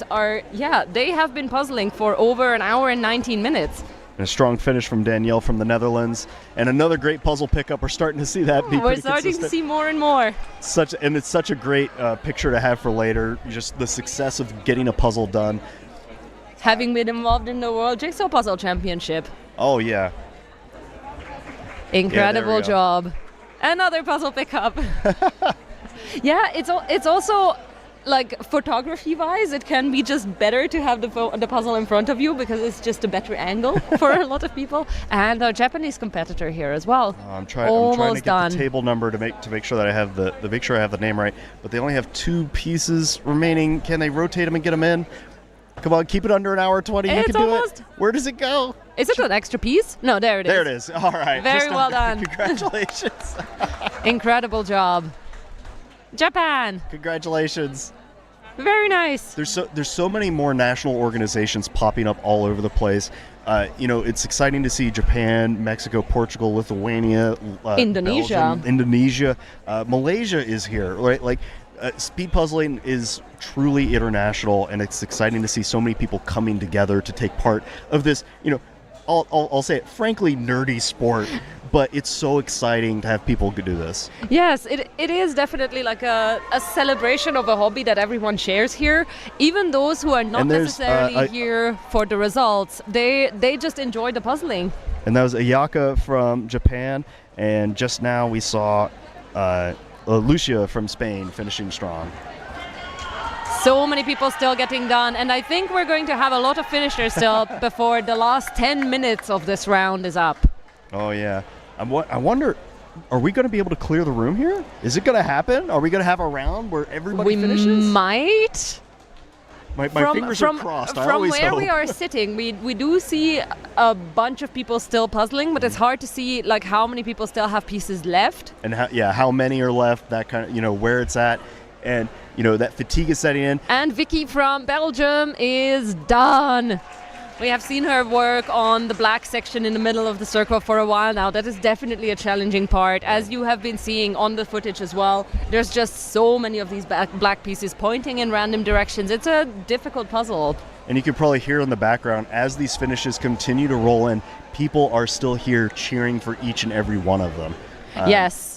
they have been puzzling for over an hour and 19 minutes. And a strong finish from Danielle from the Netherlands. And another great puzzle pickup. We're starting to see that be We're starting consistent. to see more and more. It's such a great picture to have for later. Just the success of getting a puzzle done. having been involved in the World Jigsaw Puzzle Championship. Oh yeah. Incredible job. Another puzzle pickup. Yeah, it's also like photography-wise, it can be just better to have the puzzle in front of you because it's just a better angle for a lot of people. And our Japanese competitor here as well. I'm trying to get the table number to make sure that I have the name right. But they only have 2 pieces remaining. Can they rotate them and get them in? Come on, keep it under an hour 20. You can do it. Where does it go? Is it an extra piece? No, there it is. There it is. All right. Very well done. Congratulations. Incredible job. Japan. Congratulations. Very nice. There's so many more national organizations popping up all over the place. It's exciting to see Japan, Mexico, Portugal, Lithuania, Indonesia. Belgium, Indonesia. Malaysia is here, right? Like, speed puzzling is truly international, and it's exciting to see so many people coming together to take part of this, I'll say it, frankly nerdy sport, but it's so exciting to have people do this. Yes, it is definitely like a celebration of a hobby that everyone shares here. Even those who are not necessarily here for the results, they just enjoy the puzzling. And that was Ayaka from Japan, and just now we saw Lucia from Spain finishing strong. So many people still getting done, and I think we're going to have a lot of finishers still before the last 10 minutes of this round is up. Oh yeah. I wonder, are we going to be able to clear the room here? Is it going to happen? Are we going to have a round where everybody finishes? We might. My fingers are crossed. From where we are sitting, we do see a bunch of people still puzzling, but it's hard to see like how many people still have pieces left. And how many are left, that kind of, where it's at. And, that fatigue is setting in. And Vicky from Belgium is done. We have seen her work on the black section in the middle of the circle for a while now. That is definitely a challenging part, as you have been seeing on the footage as well. There's just so many of these black pieces pointing in random directions. It's a difficult puzzle. And you can probably hear in the background, as these finishes continue to roll in, people are still here cheering for each and every one of them. Yes.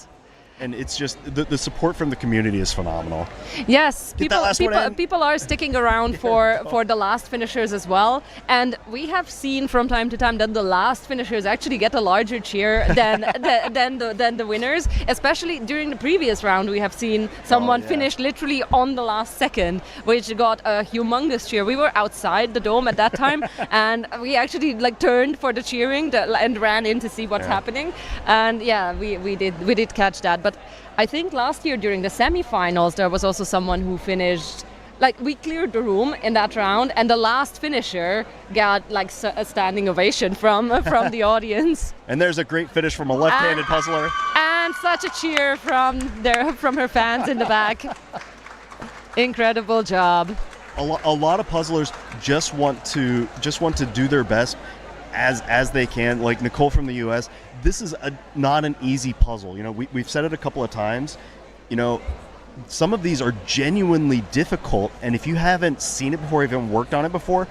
And it's just, the support from the community is phenomenal. Yes, people are sticking around for the last finishers as well. And we have seen from time to time that the last finishers actually get a larger cheer than the winners. Especially during the previous round, we have seen someone finish literally on the last second, which got a humongous cheer. We were outside the dome at that time, and we actually turned for the cheering and ran in to see what's happening. And we did catch that. But I think last year during the semi-finals, there was also someone who finished, we cleared the room in that round, and the last finisher got a standing ovation from the audience. And there's a great finish from a left-handed puzzler. And such a cheer from her fans in the back. Incredible job. A lot of puzzlers just want to do their best as they can. Like Nicole from the US, this is not an easy puzzle. We've said it a couple of times. Some of these are genuinely difficult, and if you haven't seen it before, if you haven't worked on it before,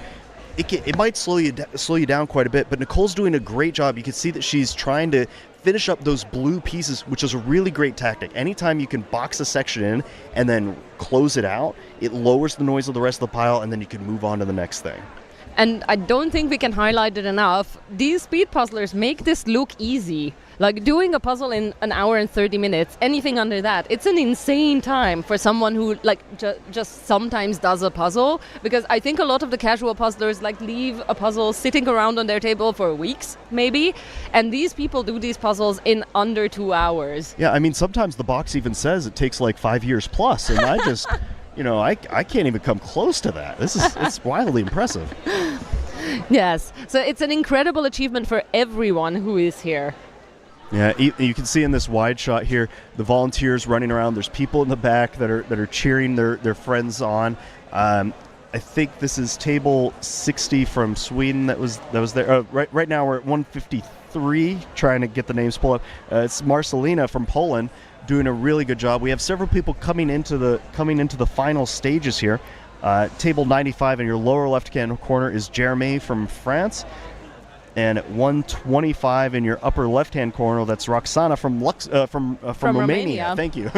it might slow you down quite a bit. But Nicole's doing a great job. You can see that she's trying to finish up those blue pieces, which is a really great tactic. Anytime you can box a section in and then close it out, it lowers the noise of the rest of the pile, and then you can move on to the next thing. And I don't think we can highlight it enough. These speed puzzlers make this look easy. Like doing a puzzle in an hour and 30 minutes, anything under that, it's an insane time for someone who just sometimes does a puzzle. Because I think a lot of the casual puzzlers leave a puzzle sitting around on their table for weeks, maybe. And these people do these puzzles in under 2 hours. Yeah, I mean, sometimes the box even says it takes 5 years plus, and I just... I can't even come close to that. It's wildly impressive. Yes. So it's an incredible achievement for everyone who is here. Yeah, you can see in this wide shot here, the volunteers running around. There's people in the back that are cheering their friends on. I think this is table 60 from Sweden that was there. Right now we're at 153, trying to get the names pulled up. It's Marcelina from Poland, doing a really good job. We have several people coming into the final stages here. Table 95 in your lower left-hand corner is Jeremy from France, and at 125 in your upper left-hand corner, that's Roxana from Romania. Romania. Thank you.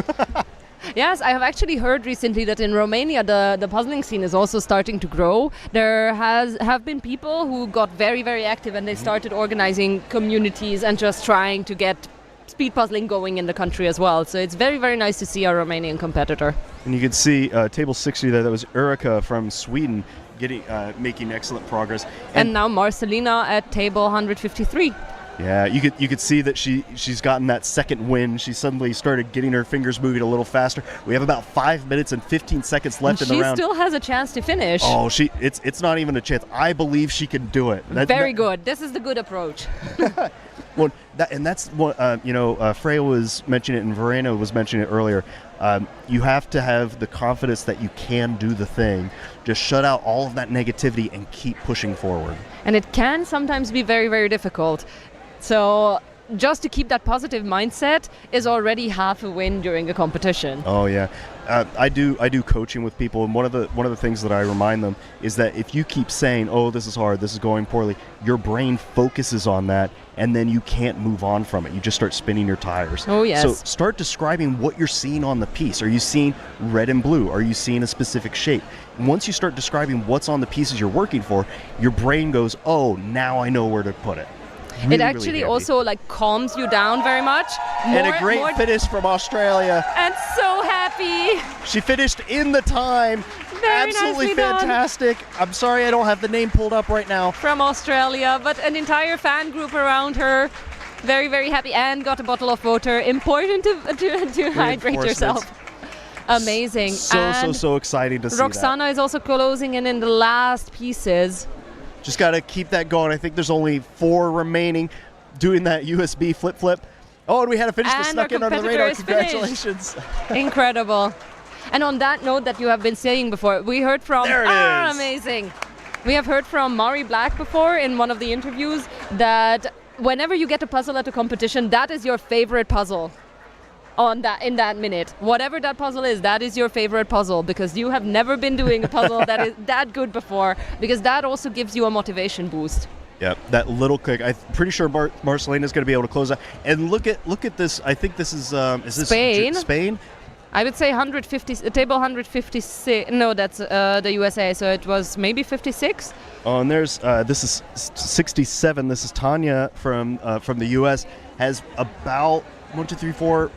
Yes, I have actually heard recently that in Romania the puzzling scene is also starting to grow. There have been people who got very, very active and they started organizing communities and just trying to get speed puzzling going in the country as well. So it's very, very nice to see our Romanian competitor. And you can see table 60 there. That was Erika from Sweden making excellent progress. And now Marcelina at table 153. Yeah, you could see that she's gotten that second win. She suddenly started getting her fingers moving a little faster. We have about 5 minutes and 15 seconds left in the round. She still has a chance to finish. Oh, it's not even a chance. I believe she can do it. Very good. This is the good approach. Well, that's what Freya was mentioning it, and Verena was mentioning it earlier. You have to have the confidence that you can do the thing. Just shut out all of that negativity and keep pushing forward. And it can sometimes be very, very difficult. So just to keep that positive mindset is already half a win during a competition. Oh yeah, I do coaching with people, and one of the things that I remind them is that if you keep saying, "Oh, this is hard, this is going poorly," your brain focuses on that, and then you can't move on from it. You just start spinning your tires. Oh yes. So start describing what you're seeing on the piece. Are you seeing red and blue? Are you seeing a specific shape? And once you start describing what's on the pieces you're working for, your brain goes, "Oh, now I know where to put it." Really, it actually also calms you down very much. And a great finish from Australia. And so happy. She finished in the time. Very Absolutely nicely fantastic. Done. I'm sorry I don't have the name pulled up right now. From Australia, but an entire fan group around her. Very, very happy, and got a bottle of water. Important to hydrate yourself. Amazing. So exciting to see Roxana is also closing in the last pieces. Just got to keep that going. I think there's only 4 remaining doing that USB flip. Oh, and we had a finish that snuck in under the radar. Congratulations. Incredible. And on that note that you have been saying before, we heard from... There it is. Amazing. We have heard from Mari Black before in one of the interviews that whenever you get a puzzle at a competition, that is your favorite puzzle. In that minute, whatever that puzzle is, that is your favorite puzzle, because you have never been doing a puzzle that is that good before, because that also gives you a motivation boost. Yeah, that little click. I'm pretty sure Marcelina is going to be able to close out. And look at this. I think this is this Spain? Spain? I would say 150, table 156. No, that's the USA. So it was maybe 56. Oh, and there's this is 67. This is Tanya from the US. Has about 1, 2, 3, 4.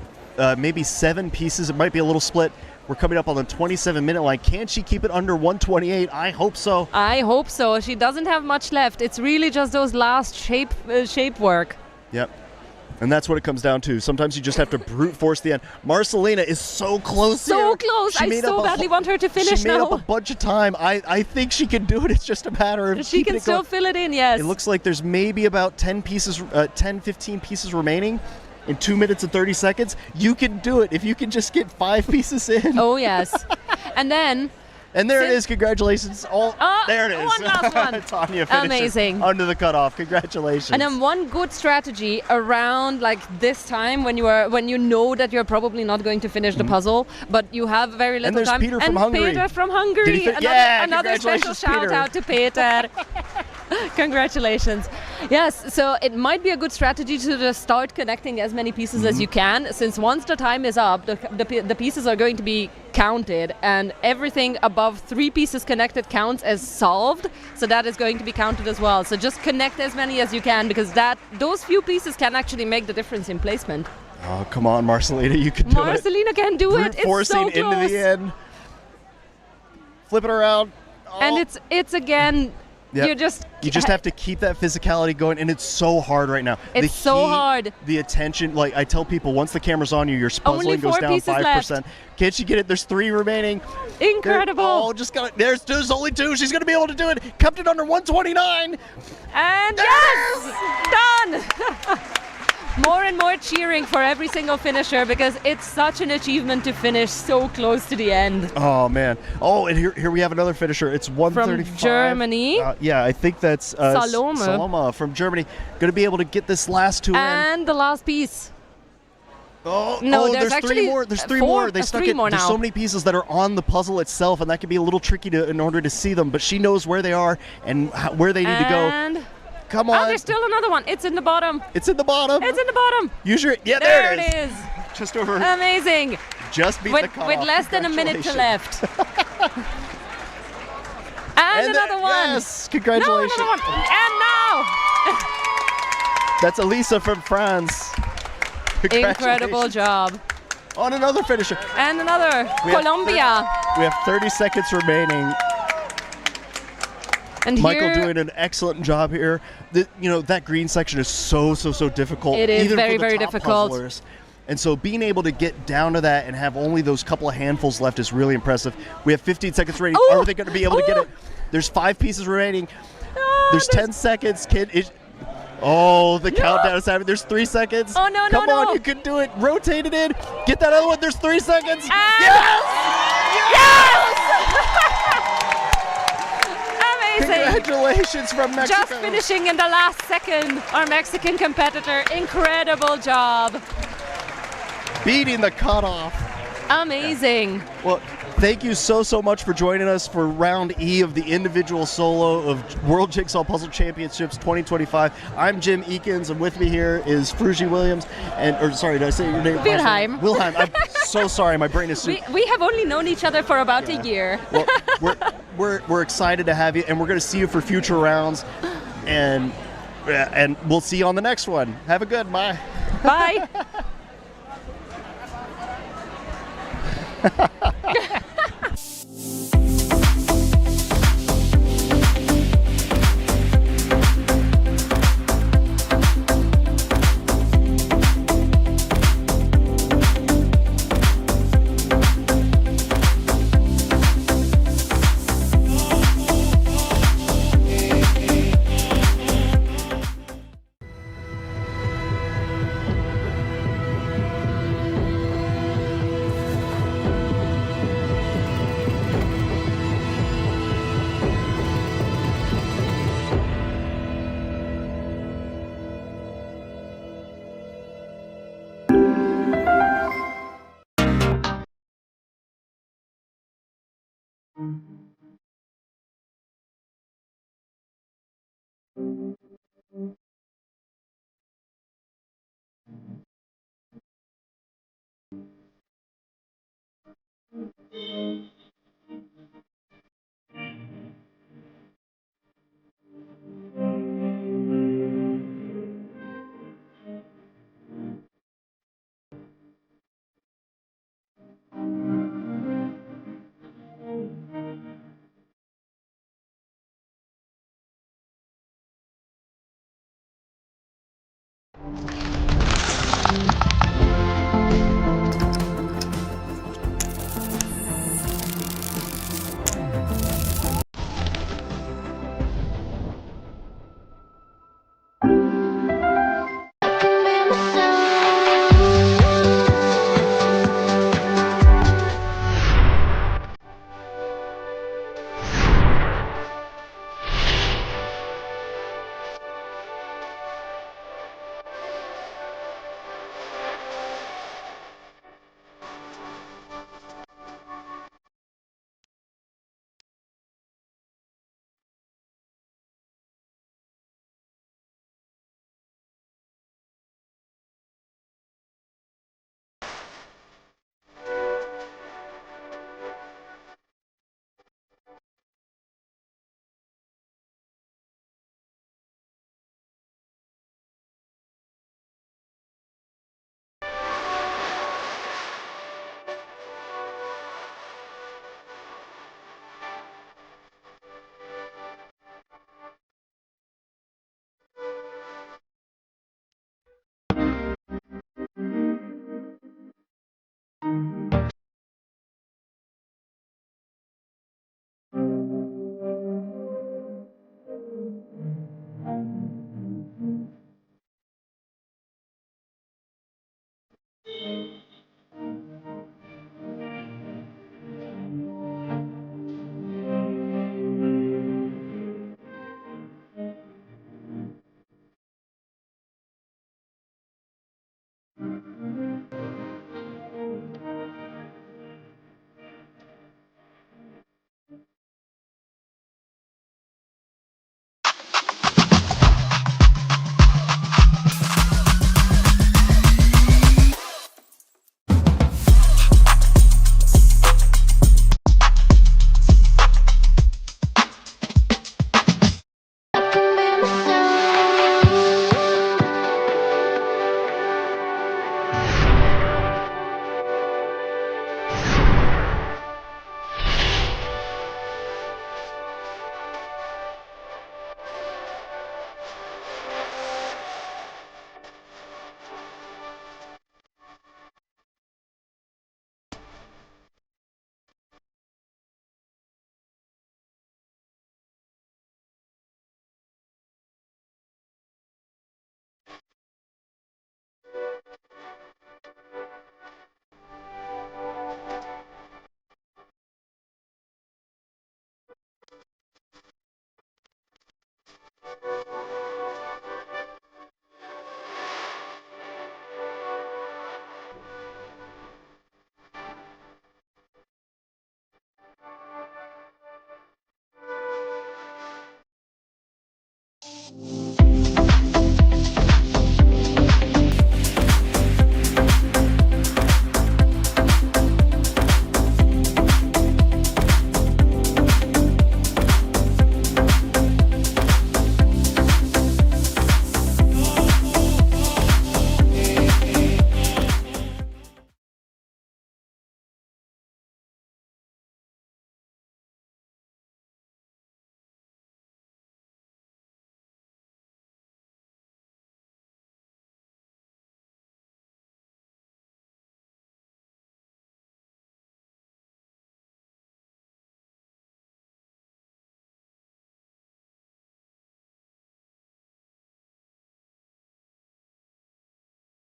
Maybe 7 pieces. It might be a little split. We're coming up on the 27-minute line. Can she keep it under 128? I hope so. I hope so. She doesn't have much left. It's really just those last shape work. Yep. And that's what it comes down to. Sometimes you just have to brute force the end. Marcelina is so close. So close. I so badly want her to finish She made up a bunch of time. I think she can do it. It's just a matter of she can still fill it in, yes. It looks like there's maybe about 10, 15 pieces remaining. In 2 minutes and 30 seconds, you can do it if you can just get 5 pieces in. Oh, yes. And then... And there it is. Congratulations. There it is. One last one. Tanya finishes Amazing. Under the cutoff. Congratulations. And then one good strategy around this time when you know that you're probably not going to finish the puzzle, but you have very little and there's time. Peter from Hungary. Peter from Hungary. Another special shout out to Peter. Congratulations. Yes, so it might be a good strategy to just start connecting as many pieces as you can, since once the time is up, the pieces are going to be counted, and everything above 3 pieces connected counts as solved, so that is going to be counted as well. So just connect as many as you can, because those few pieces can actually make the difference in placement. Oh, come on, Marcelina, you can do it. Marcelina can do it. It's forcing so close. Into the end. Flip it around. Oh. And it's again... Yep. You just have to keep that physicality going, and it's so hard right now. It's so hard. The attention, I tell people, once the camera's on you, your puzzling goes down 5%. Left. Can't you get it? There's 3 remaining. Incredible. There's only 2. She's gonna be able to do it. Kept it under 129. And yes, done. More and more cheering for every single finisher, because it's such an achievement to finish so close to the end. Oh, man. Oh, and here we have another finisher. It's 135. From Germany. Yeah, I think that's Salome from Germany. Going to be able to get this last 2 in. And the last piece. There's 3 more. There's 3 more. They stuck it. There's so many pieces that are on the puzzle itself, and that can be a little tricky in order to see them. But she knows where they are and where they need to go. Come on. Oh, there's still another one. It's in the bottom. It's in the bottom. It's in the bottom. Use your... Yeah, there it is. Just over. Amazing. just beat the cutoff. With less than a minute to left. And another one. Yes, congratulations. No, another one. And now. That's Elisa from France. Incredible job. On another finisher. And another. Colombia. We have 30 seconds remaining. And Michael here, doing an excellent job here. That green section is so difficult. It is even very, for the very top difficult. puzzlers. And so being able to get down to that and have only those couple of handfuls left is really impressive. We have 15 seconds remaining. Ooh! Are they going to be able to get it? There's 5 pieces remaining. There's 10 seconds, kid. The countdown is happening. There's 3 seconds. Oh, no, Come no, on, no. you can do it. Rotate it in. Get that other one. There's 3 seconds. And Yes! Amazing. Congratulations from Mexico. Just finishing in the last second, our Mexican competitor. Incredible job. Beating the cutoff. Amazing. Well, thank you so much for joining us for round E of the individual solo of World Jigsaw Puzzle Championships 2025. I'm Jim Eakins, and with me here is Fruji Williams, sorry, did I say your name? Wilhelm. Wilhelm. I'm so sorry, my brain is. We have only known each other for about a year. Well, we're excited to have you, and we're going to see you for future rounds, and we'll see you on the next one. Have a good bye. Bye.